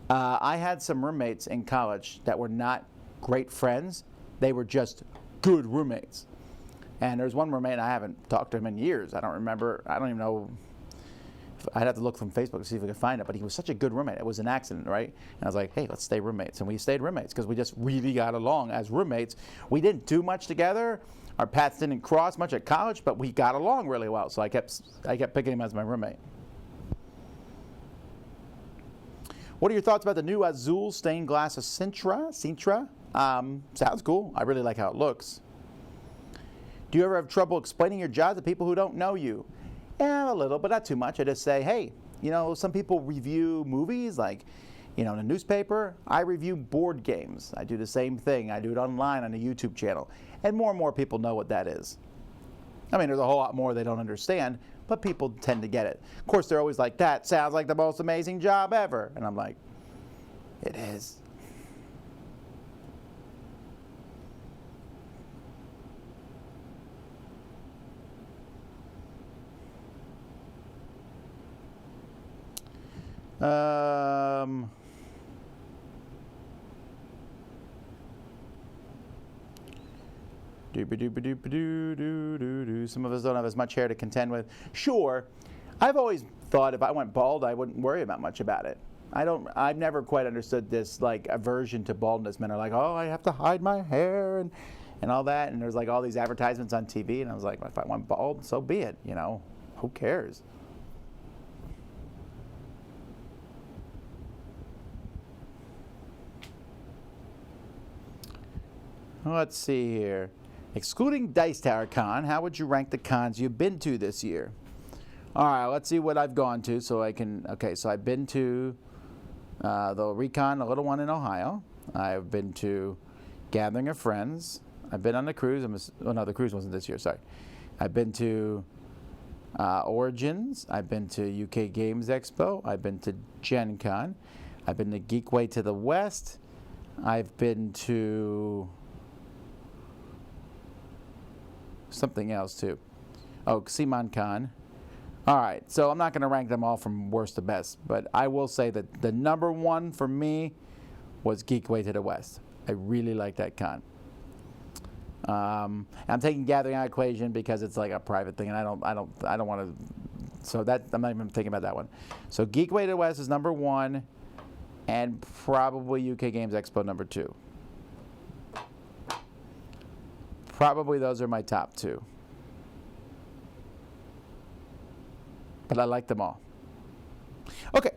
Speaker 1: I had some roommates in college that were not great friends. They were just good roommates. And there's one roommate, I haven't talked to him in years. I don't remember, I don't even know, I'd have to look from Facebook to see if I could find it, but he was such a good roommate. It was an accident, right? And I was like, hey, let's stay roommates. And we stayed roommates because we just really got along as roommates. We didn't do much together. Our paths didn't cross much at college, but we got along really well. So I kept picking him as my roommate. What are your thoughts about the new Azul stained glass of Sintra? Sounds cool. I really like how it looks. Do you ever have trouble explaining your job to people who don't know you? Yeah, a little, but not too much. I just say, hey, you know, some people review movies, like, you know, in a newspaper. I review board games. I do the same thing. I do it online on a YouTube channel. And more people know what that is. I mean, there's a whole lot more they don't understand, but people tend to get it. Of course, they're always like, that sounds like the most amazing job ever. And I'm like, it is. Doop-a-doop-a-doop-a-doo-doo-doo-doo. Some of us don't have as much hair to contend with. Sure, I've always thought if I went bald, I wouldn't worry much about it. I've never quite understood this like aversion to baldness. Men are like, oh, I have to hide my hair and all that. And there's like all these advertisements on TV. And I was like, if I went bald, so be it. You know, who cares? Let's see here. Excluding Dice Tower Con, how would you rank the cons you've been to this year? All right, let's see what I've gone to so I can, okay, so I've been to the Recon, the little one in Ohio. I've been to Gathering of Friends. I've been on the cruise. Oh, no, the cruise wasn't this year, sorry. I've been to Origins. I've been to UK Games Expo. I've been to Gen Con. I've been to Geekway to the West. I've been to something else too. Oh, Simon Con. All right, so I'm not going to rank them all from worst to best, but I will say that the number one for me was Geekway to the West. I really like that con. I'm taking Gathering out of equation because it's like a private thing, and I don't want to. So that I'm not even thinking about that one. So Geekway to the West is number one, and probably UK Games Expo number two. Probably those are my top two. But I like them all. Okay.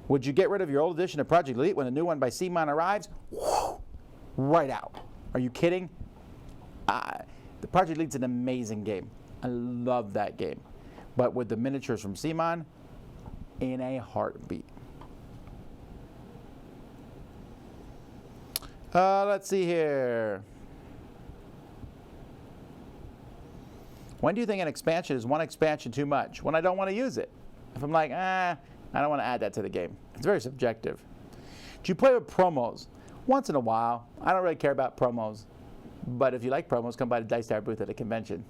Speaker 1: Would you get rid of your old edition of Project Elite when the new one by Simon arrives? Whoa, right out. Are you kidding? The Project Elite's an amazing game. I love that game. But with the miniatures from Simon, in a heartbeat. Let's see here. When do you think an expansion is one expansion too much? When I don't want to use it. If I'm like, I don't want to add that to the game. It's very subjective. Do you play with promos? Once in a while. I don't really care about promos. But if you like promos, come by the Dice Tower booth at a convention.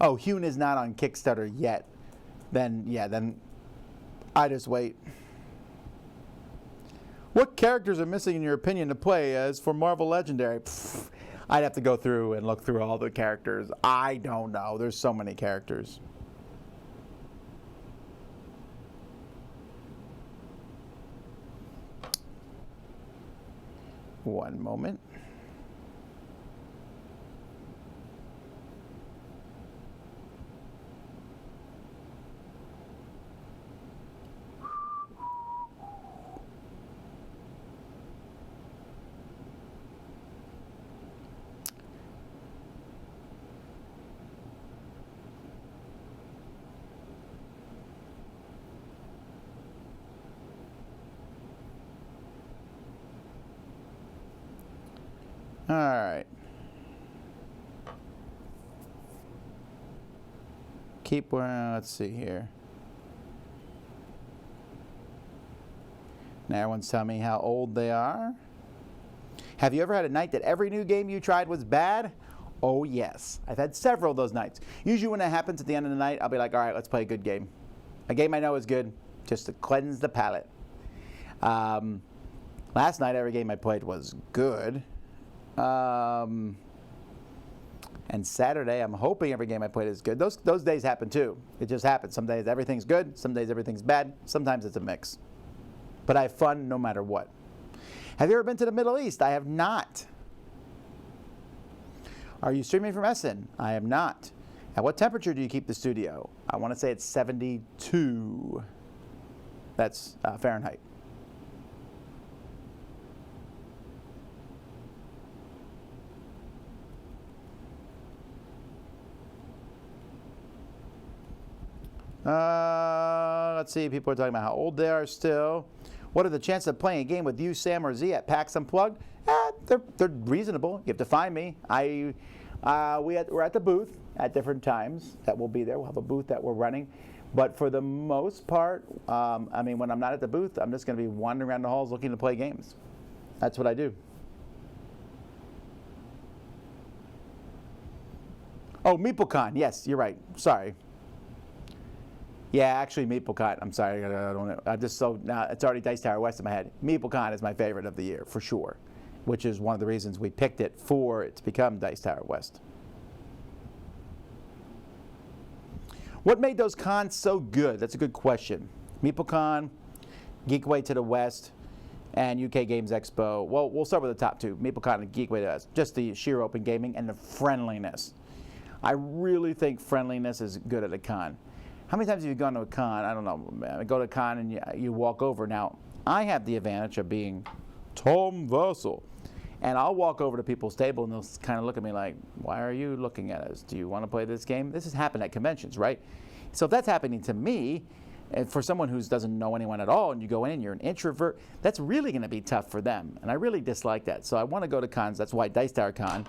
Speaker 1: Oh, Hune is not on Kickstarter yet. Then I just wait. What characters are missing in your opinion to play as for Marvel Legendary? I'd have to go through and look through all the characters. I don't know. There's so many characters. One moment. All right. Let's see here. Now everyone's telling me how old they are. Have you ever had a night that every new game you tried was bad? Oh, yes. I've had several of those nights. Usually when it happens at the end of the night, I'll be like, all right, let's play a good game. A game I know is good, just to cleanse the palate. Last night, every game I played was good. And Saturday, I'm hoping every game I played is good. Those days happen too. It just happens. Some days everything's good. Some days everything's bad. Sometimes it's a mix. But I have fun no matter what. Have you ever been to the Middle East? I have not. Are you streaming from Essen? I am not. At what temperature do you keep the studio? I want to say it's 72. That's Fahrenheit. Let's see, people are talking about how old they are still. What are the chances of playing a game with you, Sam, or Z at PAX Unplugged? They're reasonable. You have to find me. We're at the booth at different times that we'll be there. We'll have a booth that we're running. But for the most part, when I'm not at the booth, I'm just going to be wandering around the halls looking to play games. That's what I do. Oh, MeepleCon. Yes, you're right. Sorry. Yeah, actually, Maple Con. I'm sorry, I don't know. I just so now it's already Dice Tower West in my head. Maple Con is my favorite of the year for sure, which is one of the reasons we picked it for it to become Dice Tower West. What made those cons so good? That's a good question. Maple Con, Geekway to the West, and UK Games Expo. Well, we'll start with the top two, Maple Con and Geekway to the West. Just the sheer open gaming and the friendliness. I really think friendliness is good at a con. How many times have you gone to a con? I don't know. I go to a con and you walk over. Now, I have the advantage of being Tom Vasel. And I'll walk over to people's table and they'll kind of look at me like, why are you looking at us? Do you want to play this game? This has happened at conventions, right? So if that's happening to me, and for someone who doesn't know anyone at all and you go in and you're an introvert, that's really going to be tough for them. And I really dislike that. So I want to go to cons. That's why Dice Tower Con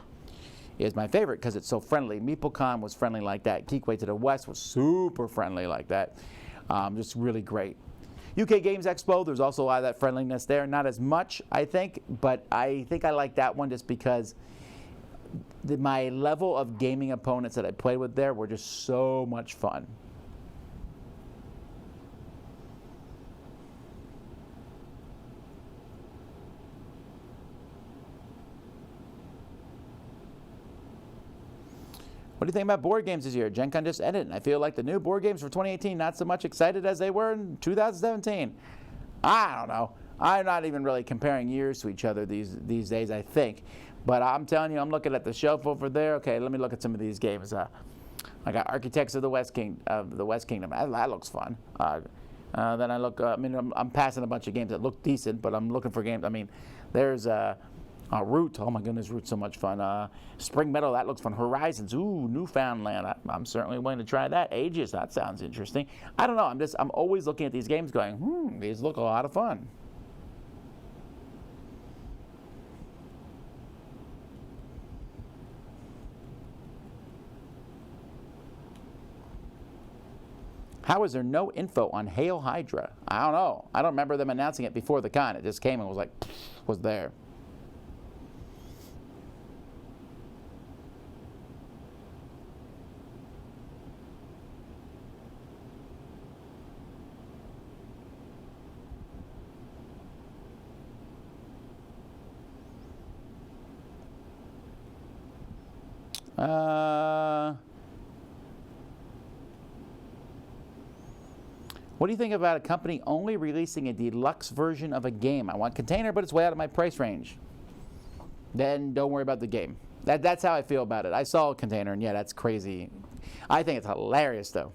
Speaker 1: is my favorite, because it's so friendly. MeepleCon was friendly like that. Geekway to the West was super friendly like that. Just really great. UK Games Expo, there's also a lot of that friendliness there. Not as much, I think, but I think I like that one just because my level of gaming opponents that I played with there were just so much fun. What do you think about board games this year? Gen Con just ended, and I feel like the new board games for 2018 not so much excited as they were in 2017. I don't know. I'm not even really comparing years to each other these days, I think. But I'm telling you, I'm looking at the shelf over there. Okay, let me look at some of these games. I got Architects of the West Kingdom. That looks fun. Then I look. I'm passing a bunch of games that look decent, but I'm looking for games. I mean, there's Root, oh my goodness, Root's so much fun. Spring Meadow, that looks fun. Horizons, ooh, Newfoundland, I'm certainly willing to try that. Aegis, that sounds interesting. I don't know, I'm always looking at these games going, these look a lot of fun. How is there no info on Hail Hydra? I don't know. I don't remember them announcing it before the con. It just came and was like, was there. What do you think about a company only releasing a deluxe version of a game? I want container, but it's way out of my price range. Then don't worry about the game. That's how I feel about it. I saw a container, and yeah, that's crazy. I think it's hilarious, though.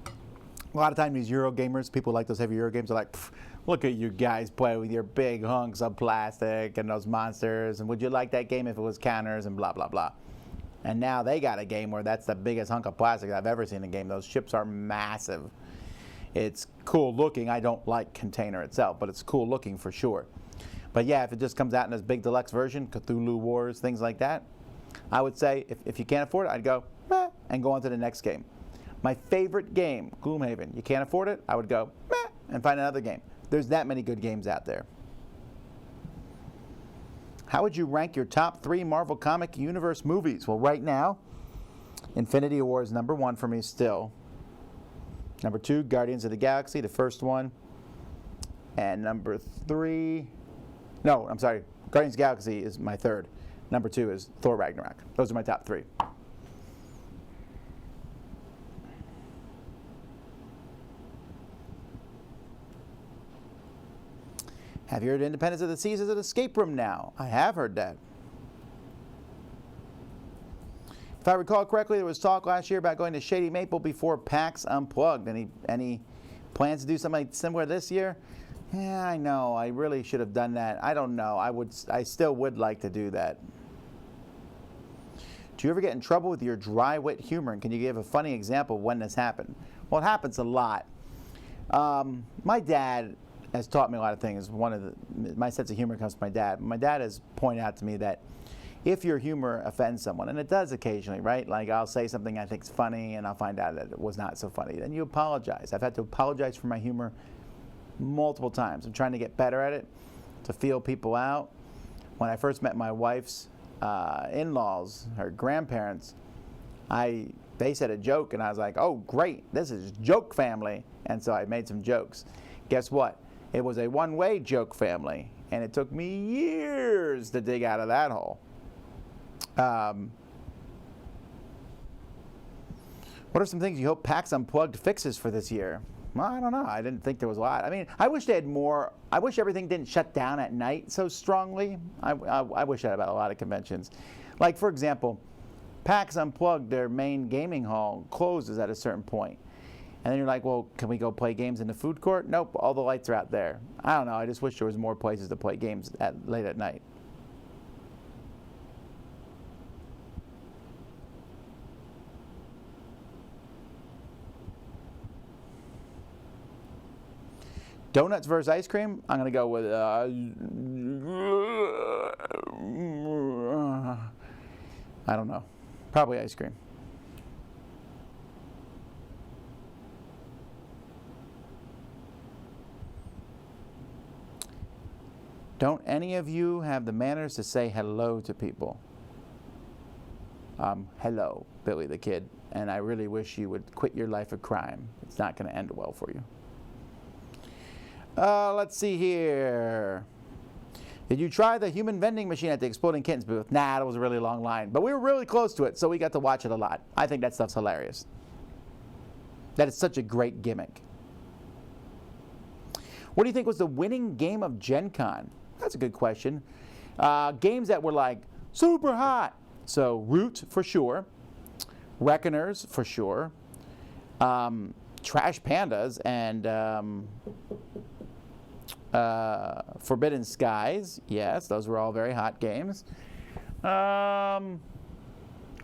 Speaker 1: A lot of times these Euro gamers, people like those heavy Euro games, are like, look at you guys play with your big hunks of plastic and those monsters, and would you like that game if it was counters and blah, blah, blah. And now they got a game where that's the biggest hunk of plastic I've ever seen in a game. Those ships are massive. It's cool looking. I don't like container itself, but it's cool looking for sure. But yeah, if it just comes out in this big deluxe version, Cthulhu Wars, things like that, I would say if you can't afford it, I'd go meh, and go on to the next game. My favorite game, Gloomhaven. You can't afford it, I would go meh, and find another game. There's that many good games out there. How would you rank your top 3 Marvel Comic Universe movies? Well, right now, Infinity War is number 1 for me still. Number 2, Guardians of the Galaxy, the first one. And number 3, no, I'm sorry, Guardians of the Galaxy is my 3rd. Number 2 is Thor Ragnarok. Those are my top 3. Have you heard Independence of the Seas is an escape room now? I have heard that. If I recall correctly, there was talk last year about going to Shady Maple before PAX Unplugged. Any plans to do something similar this year? Yeah, I know. I really should have done that. I don't know. I still would like to do that. Do you ever get in trouble with your dry wit humor? And can you give a funny example of when this happened? Well, it happens a lot. My dad has taught me a lot of things. My sense of humor comes from my dad. My dad has pointed out to me that if your humor offends someone, and it does occasionally, right? Like I'll say something I think is funny and I'll find out that it was not so funny. Then you apologize. I've had to apologize for my humor multiple times. I'm trying to get better at it, to feel people out. When I first met my wife's in-laws, her grandparents, I they said a joke, and I was like, oh, great, this is joke family. And so I made some jokes. Guess what? It was a one-way joke family, and it took me years to dig out of that hole. What are some things you hope PAX Unplugged fixes for this year? Well, I don't know. I didn't think there was a lot. I mean, I wish they had more. I wish everything didn't shut down at night so strongly. I wish that about a lot of conventions. Like, for example, PAX Unplugged, their main gaming hall, closes at a certain point. And then you're like, well, can we go play games in the food court? Nope, all the lights are out there. I don't know. I just wish there was more places to play games late at night. Donuts versus ice cream? I'm going to go with I don't know. Probably ice cream. Don't any of you have the manners to say hello to people? Hello, Billy the Kid. And I really wish you would quit your life of crime. It's not going to end well for you. Let's see here. Did you try the human vending machine at the Exploding Kittens booth? Nah, that was a really long line. But we were really close to it, so we got to watch it a lot. I think that stuff's hilarious. That is such a great gimmick. What do you think was the winning game of Gen Con? That's a good question. Games that were like super hot. So Root for sure. Reckoners for sure. Trash Pandas and Forbidden Skies. Yes, those were all very hot games.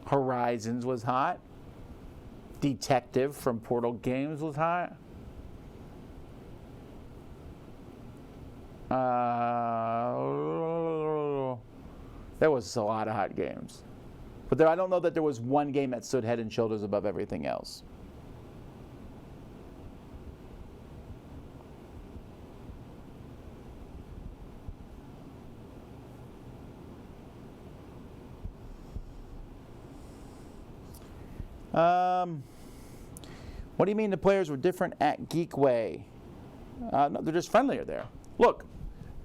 Speaker 1: Horizons was hot. Detective from Portal Games was hot. There was a lot of hot games. But I don't know that there was one game that stood head and shoulders above everything else. What do you mean the players were different at Geekway? No, they're just friendlier there. Look,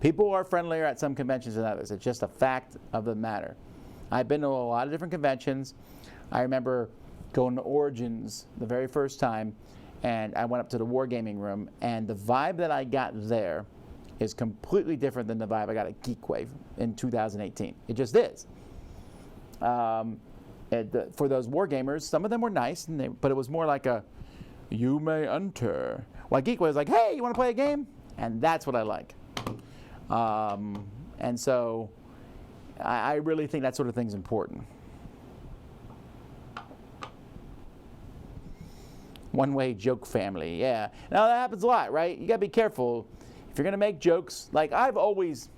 Speaker 1: people are friendlier at some conventions than others. It's just a fact of the matter. I've been to a lot of different conventions. I remember going to Origins the very first time, and I went up to the Wargaming room, and the vibe that I got there is completely different than the vibe I got at Geekway in 2018. It just is. For those Wargamers, some of them were nice, but it was more like a, you may enter. While Geekway was like, hey, you want to play a game? And that's what I like. And so I really think that sort of thing's important. One-way joke family, yeah. Now that happens a lot, right? You gotta be careful. If you're gonna make jokes, like I've always,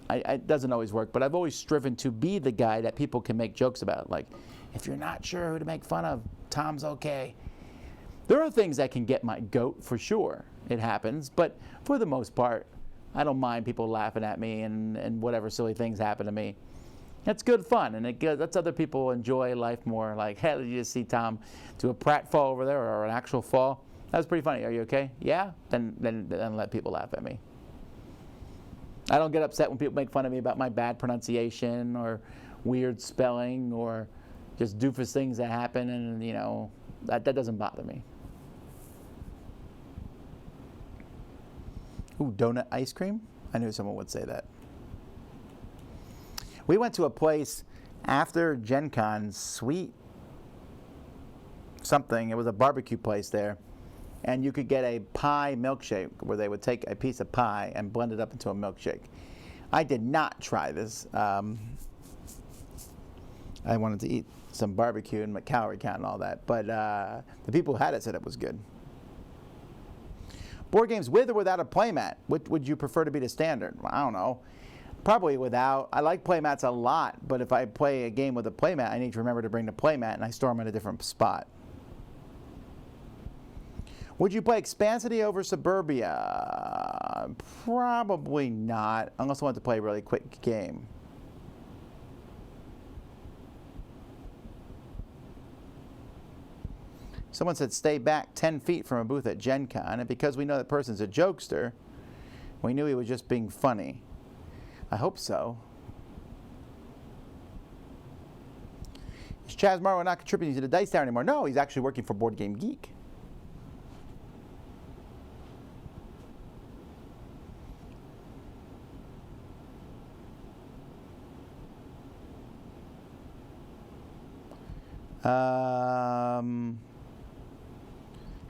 Speaker 1: it doesn't always work, but I've always striven to be the guy that people can make jokes about. Like, if you're not sure who to make fun of, Tom's okay. There are things that can get my goat for sure. It happens, but for the most part, I don't mind people laughing at me and whatever silly things happen to me. It's good fun, and it lets other people enjoy life more. Like, hey, did you just see Tom do a pratfall over there, or an actual fall? That was pretty funny. Are you okay? Yeah? Then let people laugh at me. I don't get upset when people make fun of me about my bad pronunciation or weird spelling or just doofus things that happen, and you know, that doesn't bother me. Ooh, donut ice cream? I knew someone would say that. We went to a place after Gen Con, Sweet something. It was a barbecue place there. And you could get a pie milkshake where they would take a piece of pie and blend it up into a milkshake. I did not try this. I wanted to eat some barbecue and my calorie count and all that. But the people who had it said it was good. Board games with or without a playmat? Which would you prefer to be the standard? I don't know. Probably without. I like playmats a lot, but if I play a game with a playmat, I need to remember to bring the playmat, and I store them in a different spot. Would you play Expansity over Suburbia? Probably not, unless I want to play a really quick game. Someone said stay back 10 feet from a booth at Gen Con, and because we know that person's a jokester, we knew he was just being funny. I hope so. Is Chaz Marlowe not contributing to the Dice Tower anymore? No, he's actually working for Board Game Geek.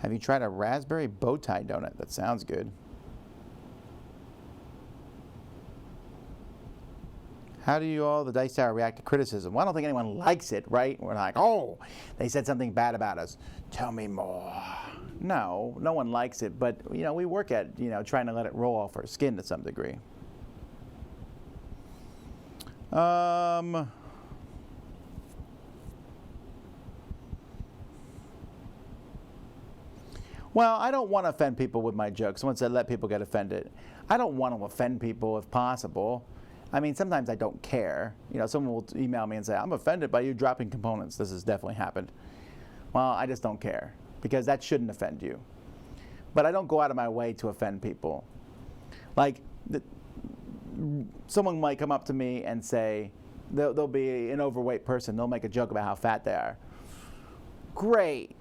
Speaker 1: Have you tried a raspberry bow tie donut? That sounds good. How do you all, the Dice Tower, react to criticism? Well, I don't think anyone likes it, right? We're like, oh, they said something bad about us. Tell me more. No, no one likes it, but you know, we work at trying to let it roll off our skin to some degree. Well, I don't want to offend people with my jokes. Someone said let people get offended. I don't want to offend people if possible. I mean, sometimes I don't care. You know, someone will email me and say, I'm offended by you dropping components. This has definitely happened. Well, I just don't care because that shouldn't offend you. But I don't go out of my way to offend people. Like, someone might come up to me and say, they'll be an overweight person. They'll make a joke about how fat they are. Great.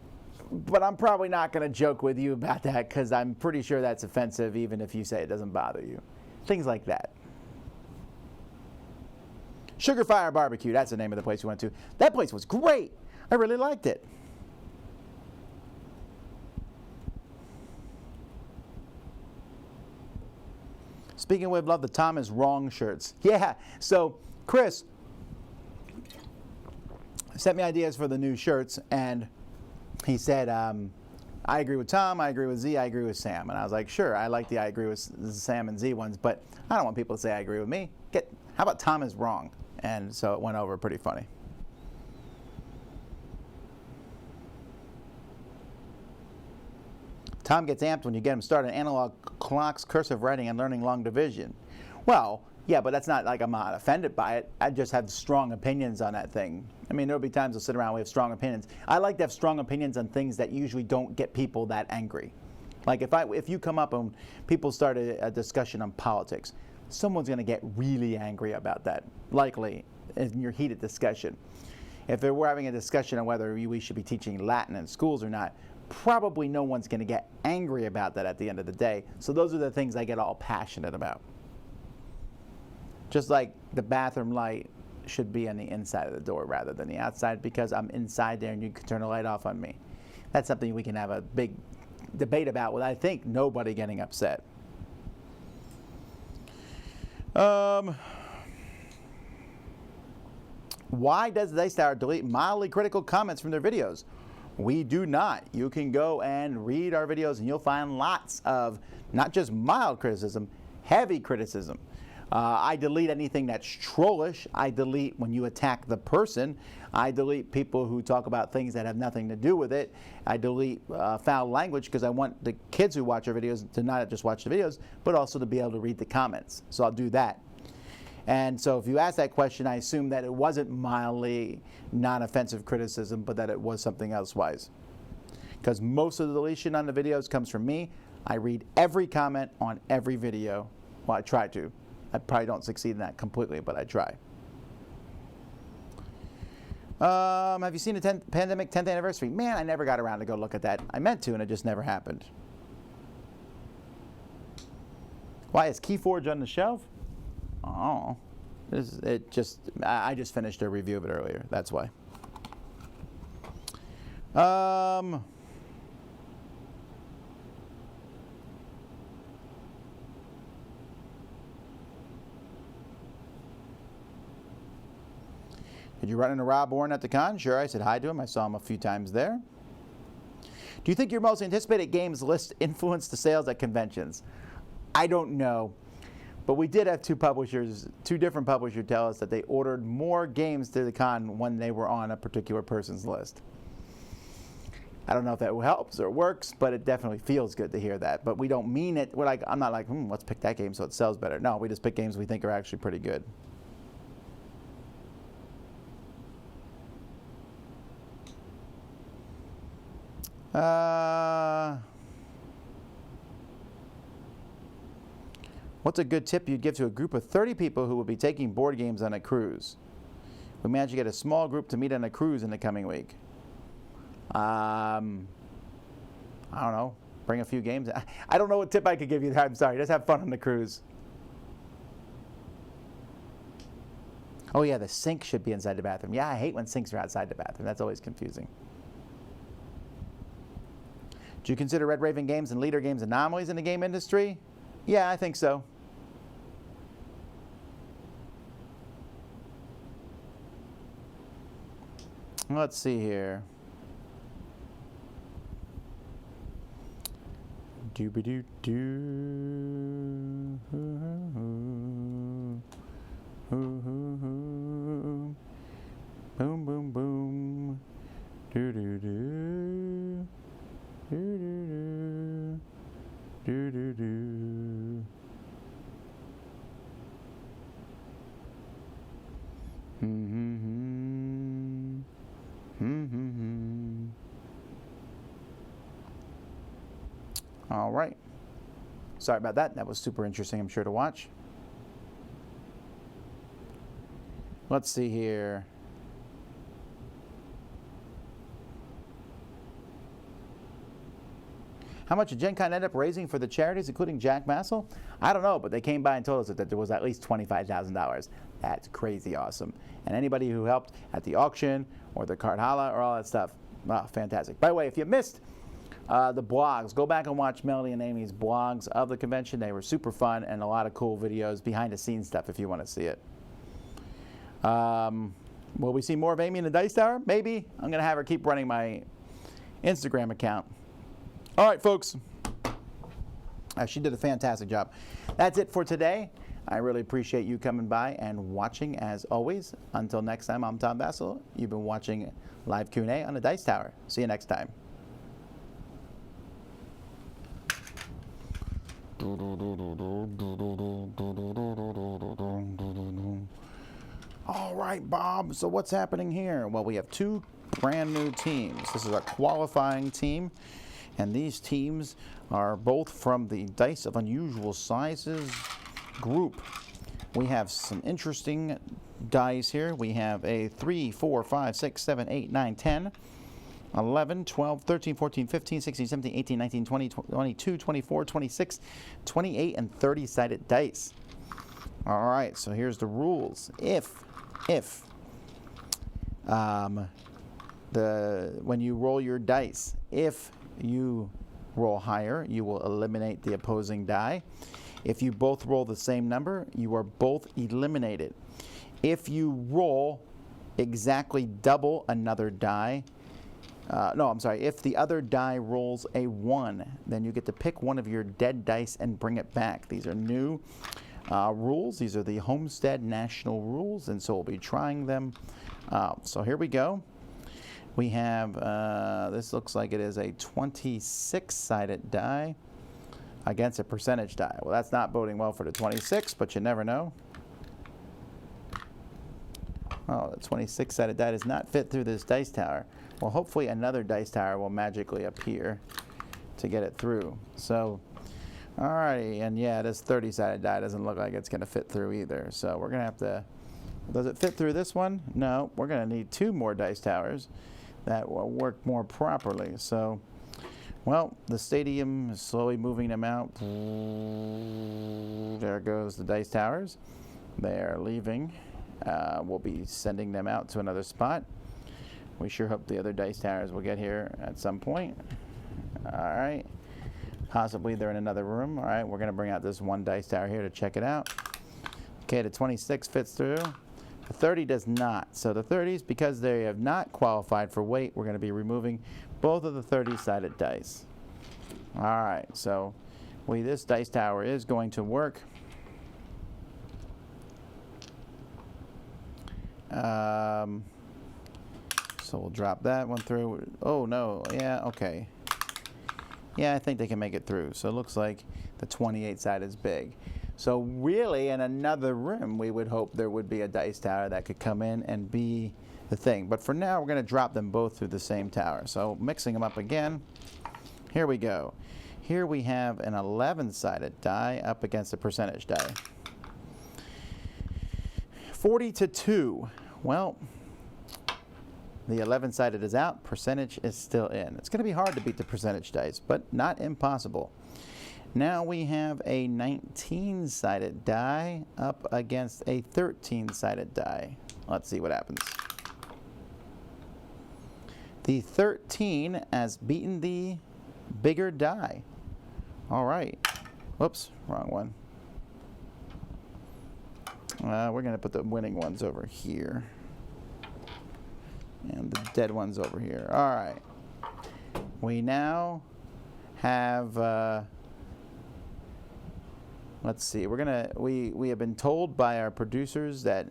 Speaker 1: But I'm probably not going to joke with you about that because I'm pretty sure that's offensive even if you say it doesn't bother you. Things like that. Sugar Fire Barbecue, that's the name of the place we went to. That place was great. I really liked it. Speaking of, love the Tom is wrong shirts. Yeah, so Chris sent me ideas for the new shirts, and he said, I agree with Tom, I agree with Z, I agree with Sam. And I was like, sure, I like the I agree with Sam and Z ones, but I don't want people to say I agree with me. How about Tom is wrong? And so it went over pretty funny. Tom gets amped when you get him started. Analog clocks, cursive writing, and learning long division. Well, yeah, but that's not like I'm not offended by it. I just have strong opinions on that thing. I mean, there'll be times we'll sit around, we have strong opinions. I like to have strong opinions on things that usually don't get people that angry. Like if you come up and people start a discussion on politics, someone's going to get really angry about that, likely, in your heated discussion. If we're having a discussion on whether we should be teaching Latin in schools or not, probably no one's going to get angry about that at the end of the day. So those are the things I get all passionate about. Just like the bathroom light should be on the inside of the door rather than the outside because I'm inside there and you can turn the light off on me. That's something we can have a big debate about with, I think, nobody getting upset. Why does the Dice Tower delete mildly critical comments from their videos? We do not. You can go and read our videos and you'll find lots of not just mild criticism, heavy criticism. I delete anything that's trollish. I delete when you attack the person. I delete people who talk about things that have nothing to do with it. I delete foul language because I want the kids who watch our videos to not just watch the videos, but also to be able to read the comments. So I'll do that. And so if you ask that question, I assume that it wasn't mildly non-offensive criticism, but that it was something else-wise. Because most of the deletion on the videos comes from me. I read every comment on every video. Well, I try to. I probably don't succeed in that completely, but I try. Have you seen the pandemic 10th anniversary? Man, I never got around to go look at that. I meant to, and it just never happened. Why is Keyforge on the shelf? Oh, I just finished a review of it earlier. That's why. Did you run into Rob Warren at the con? Sure, I said hi to him. I saw him a few times there. Do you think your most anticipated games list influenced the sales at conventions? I don't know. But we did have two different publishers tell us that they ordered more games to the con when they were on a particular person's list. I don't know if that helps or works, but it definitely feels good to hear that. But we don't mean it. I'm not like, let's pick that game so it sells better. No, we just pick games we think are actually pretty good. What's a good tip you'd give to a group of 30 people who will be taking board games on a cruise? We managed to get a small group to meet on a cruise in the coming week. I don't know. Bring a few games. I don't know what tip I could give you. I'm sorry. Just have fun on the cruise. Oh, yeah, the sink should be inside the bathroom. Yeah, I hate when sinks are outside the bathroom. That's always confusing. Do you consider Red Raven games and leader games anomalies in the game industry? Yeah, I think so. Let's see here. Doo-ba-doo-doo. Boom, boom, boom. Doo-doo-doo. Doo-doo-doo. Doo-doo-doo. All right. Sorry about that. That was super interesting, I'm sure, to watch. Let's see here. How much did Gen Con end up raising for the charities, including Jack Vasel? I don't know, but they came by and told us that there was at least $25,000. That's crazy awesome. And anybody who helped at the auction or the card holla or all that stuff, wow, fantastic. By the way, if you missed the blogs, go back and watch Melody and Amy's blogs of the convention. They were super fun and a lot of cool videos, behind the scenes stuff if you want to see it. Will we see more of Amy in the Dice Tower? Maybe. I'm going to have her keep running my Instagram account. All right, folks. She did a fantastic job. That's it for today. I really appreciate you coming by and watching as always. Until next time, I'm Tom Vasel. You've been watching Live Q&A on the Dice Tower. See you next time. All right, Bob. So what's happening here? Well, we have two brand new teams. This is a qualifying team. And these teams are both from the Dice of Unusual Sizes group. We have some interesting dice here. We have a 3, 4, 5, 6, 7, 8, 9, 10, 11, 12, 13, 14, 15, 16, 17, 18, 19, 20, 22, 24, 26, 28, and 30-sided dice. All right, so here's the rules. When you roll your dice, if you roll higher, you will eliminate the opposing die. If you both roll the same number, you are both eliminated. If you roll exactly double another die, if the other die rolls a 1, then you get to pick one of your dead dice and bring it back. These are new rules. These are the Homestead National rules, and so we'll be trying them. So here we go. We have, this looks like it is a 26-sided die against a percentage die. Well, that's not boding well for the 26, but you never know. Oh, the 26-sided die does not fit through this dice tower. Well, hopefully another dice tower will magically appear to get it through. So, alrighty, and yeah, this 30-sided die doesn't look like it's going to fit through either. So we're going to have to, does it fit through this one? No, we're going to need 2 more dice towers that will work more properly. So, well, the stadium is slowly moving them out. There goes the dice towers. They are leaving. We'll be sending them out to another spot. We sure hope the other dice towers will get here at some point. All right. Possibly they're in another room. All right, we're going to bring out this one dice tower here to check it out. Okay, the 26 fits through. The 30 does not. So the 30s, because they have not qualified for weight, we're going to be removing both of the 30-sided dice. All right, so this dice tower is going to work. So we'll drop that one through. Oh, no. Yeah, okay. Yeah, I think they can make it through. So it looks like the 28 side is big. So really, in another room, we would hope there would be a dice tower that could come in and be the thing. But for now, we're going to drop them both through the same tower. So mixing them up again. Here we go. Here we have an 11-sided die up against a percentage die. 40-2. Well, the 11-sided is out. Percentage is still in. It's going to be hard to beat the percentage dice, but not impossible. Now we have a 19-sided die up against a 13-sided die. Let's see what happens. The 13 has beaten the bigger die. All right. Whoops, wrong one. We're going to put the winning ones over here. And the dead ones over here. All right. We now have, let's see, we have been told by our producers that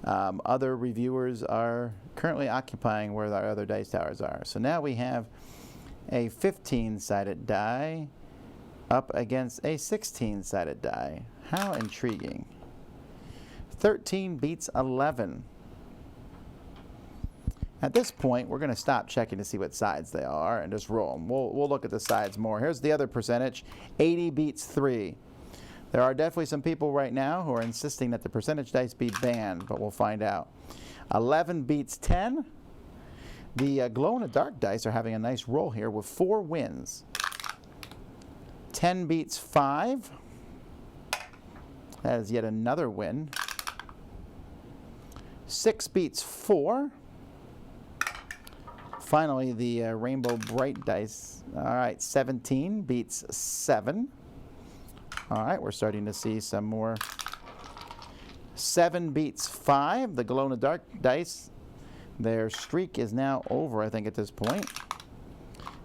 Speaker 1: other reviewers are currently occupying where our other dice towers are. So now we have a 15-sided die up against a 16-sided die. How intriguing. 13 beats 11. At this point, we're going to stop checking to see what sides they are and just roll them. We'll look at the sides more. Here's the other percentage. 80 beats 3. There are definitely some people right now who are insisting that the percentage dice be banned, but we'll find out. 11 beats 10. The glow-in-the-dark dice are having a nice roll here with 4 wins. 10 beats 5. That is yet another win. 6 beats 4. Finally, the rainbow bright dice. All right, 17 beats 7. All right, we're starting to see some more. 7 beats 5. The glow-in-the-dark dice, their streak is now over, I think, at this point.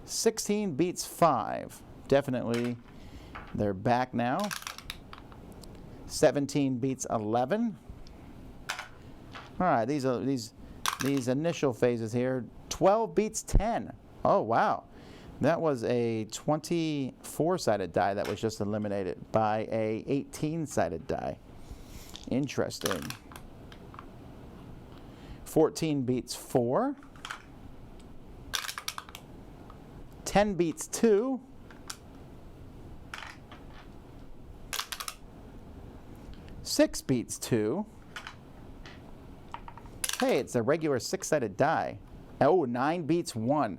Speaker 1: 16 beats 5. Definitely, they're back now. 17 beats 11. All right, these initial phases here. 12 beats 10. Oh, wow. That was a 24-sided die that was just eliminated by a 18-sided die. Interesting. 14 beats 4. 10 beats 2. 6 beats 2. Hey, it's a regular 6-sided die. Oh, 9 beats 1.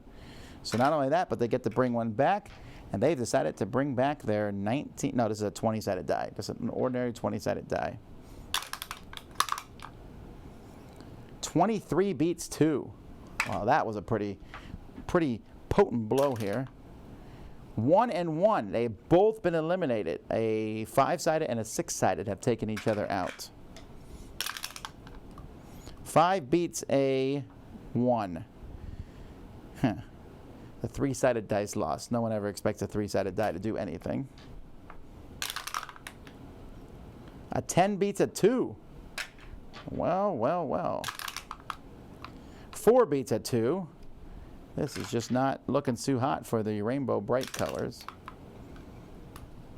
Speaker 1: So not only that, but they get to bring one back, and they've decided to bring back their 19, no, this is a 20-sided die. This is an ordinary 20-sided die. 23 beats 2. Wow, that was a pretty potent blow here. 1 and 1, they've both been eliminated. A 5-sided and a 6-sided have taken each other out. 5 beats a 1. Huh. The 3-sided dice lost. No one ever expects a 3-sided die to do anything. A 10 beats a 2. Well, well, well. 4 beats a 2. This is just not looking too hot for the rainbow bright colors.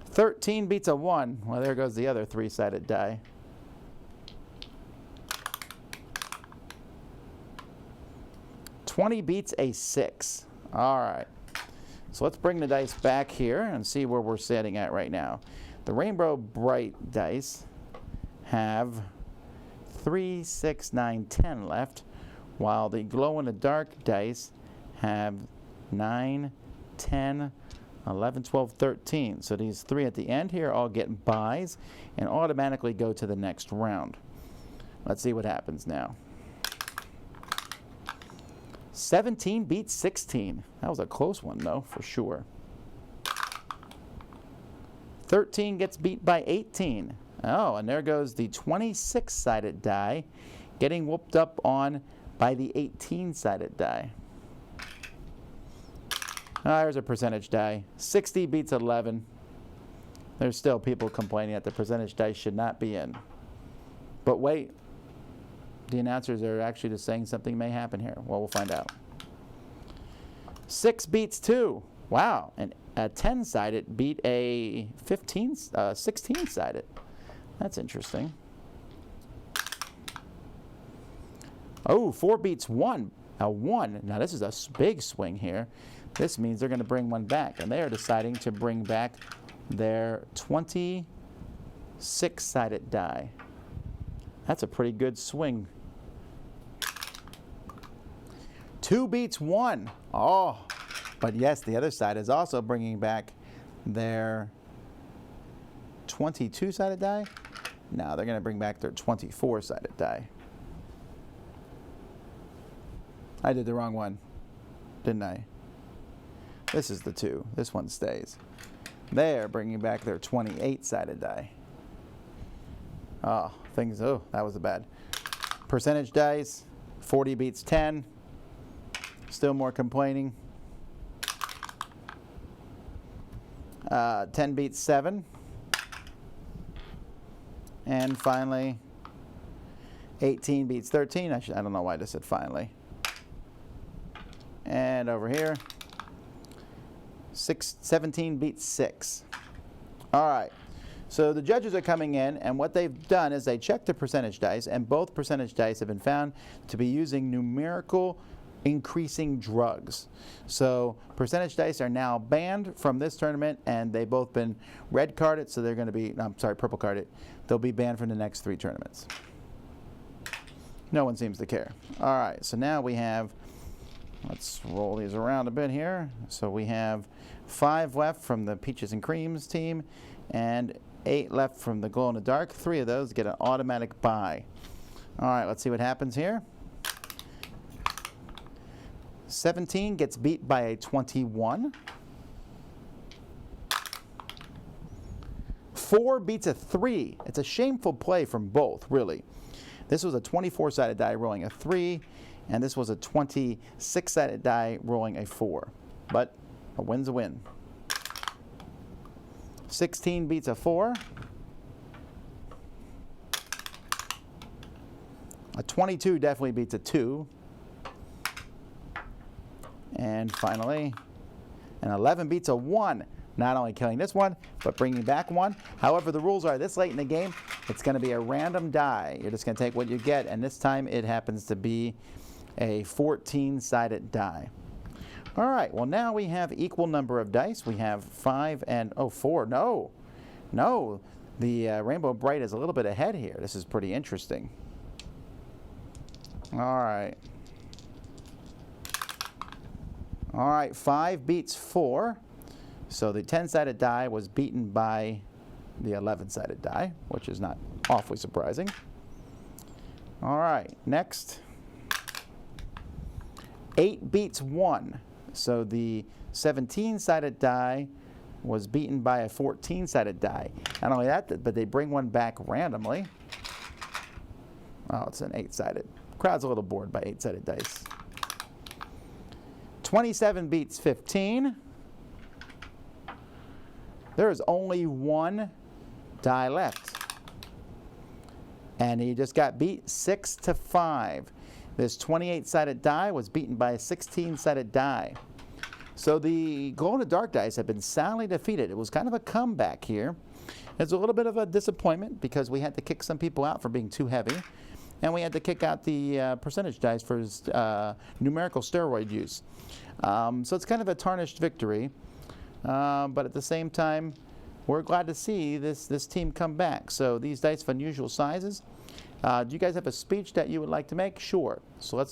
Speaker 1: 13 beats a 1. Well, there goes the other 3-sided die. 20 beats a 6. All right. So let's bring the dice back here and see where we're sitting at right now. The rainbow bright dice have 3, 6, 9, 10 left, while the glow-in-the-dark dice have 9, 10, 11, 12, 13. So these 3 at the end here all get buys and automatically go to the next round. Let's see what happens now. 17 beats 16. That was a close one, though, for sure. 13 gets beat by 18. Oh, and there goes the 26-sided die getting whooped up on by the 18-sided die. There's a percentage die. 60 beats 11. There's still people complaining that the percentage dice should not be in. But wait. The announcers are actually just saying something may happen here. Well, we'll find out. 6 beats 2. Wow. And a 10-sided beat a 16-sided. That's interesting. Oh, 4 beats 1. A 1. Now this is a big swing here. This means they're going to bring one back, and they are deciding to bring back their 26-sided die. That's a pretty good swing. 2 beats 1. Oh, but yes, the other side is also bringing back their 22-sided die. Now they're going to bring back their 24-sided die. I did the wrong one, didn't I? This is the 2. This one stays. They're bringing back their 28-sided die. Oh, that was bad. Percentage dice, 40 beats 10. Still more complaining. 10 beats 7. And finally, 18 beats 13. I don't know why I just said finally. And over here, 17 beats 6. All right. So the judges are coming in, and what they've done is they checked the percentage dice, and both percentage dice have been found to be using numerical increasing drugs. So percentage dice are now banned from this tournament, and they've both been red carded, so they're going to be, purple carded. They'll be banned from the next 3 tournaments. No one seems to care. All right, so now we have, let's roll these around a bit here. So we have 5 left from the Peaches and Creams team, and 8 left from the Glow in the Dark. 3 of those get an automatic bye. All right, let's see what happens here. 17 gets beat by a 21. 4 beats a 3. It's a shameful play from both, really. This was a 24-sided die rolling a 3, and this was a 26-sided die rolling a 4. But a win's a win. 16 beats a 4. A 22 definitely beats a 2. And finally, an 11 beats a 1. Not only killing this one, but bringing back one. However, the rules are this late in the game, it's going to be a random die. You're just going to take what you get, and this time it happens to be a 14-sided die. All right, well now we have equal number of dice. We have 5 and, 4. No, the Rainbow Bright is a little bit ahead here. This is pretty interesting. All right. All right, 5 beats 4. So the 10-sided die was beaten by the 11-sided die, which is not awfully surprising. All right, next. 8 beats 1. So the 17-sided die was beaten by a 14-sided die. Not only that, but they bring one back randomly. Oh, it's an 8-sided. Crowd's a little bored by 8-sided dice. 27 beats 15. There is only 1 die left. And he just got beat 6-5. This 28-sided die was beaten by a 16-sided die. So the Glow in the Dark dice have been soundly defeated. It was kind of a comeback here. It's a little bit of a disappointment because we had to kick some people out for being too heavy. And we had to kick out the percentage dice for his numerical steroid use. So it's kind of a tarnished victory. But at the same time, we're glad to see this team come back. So these dice of unusual sizes. Do you guys have a speech that you would like to make? Sure. So let's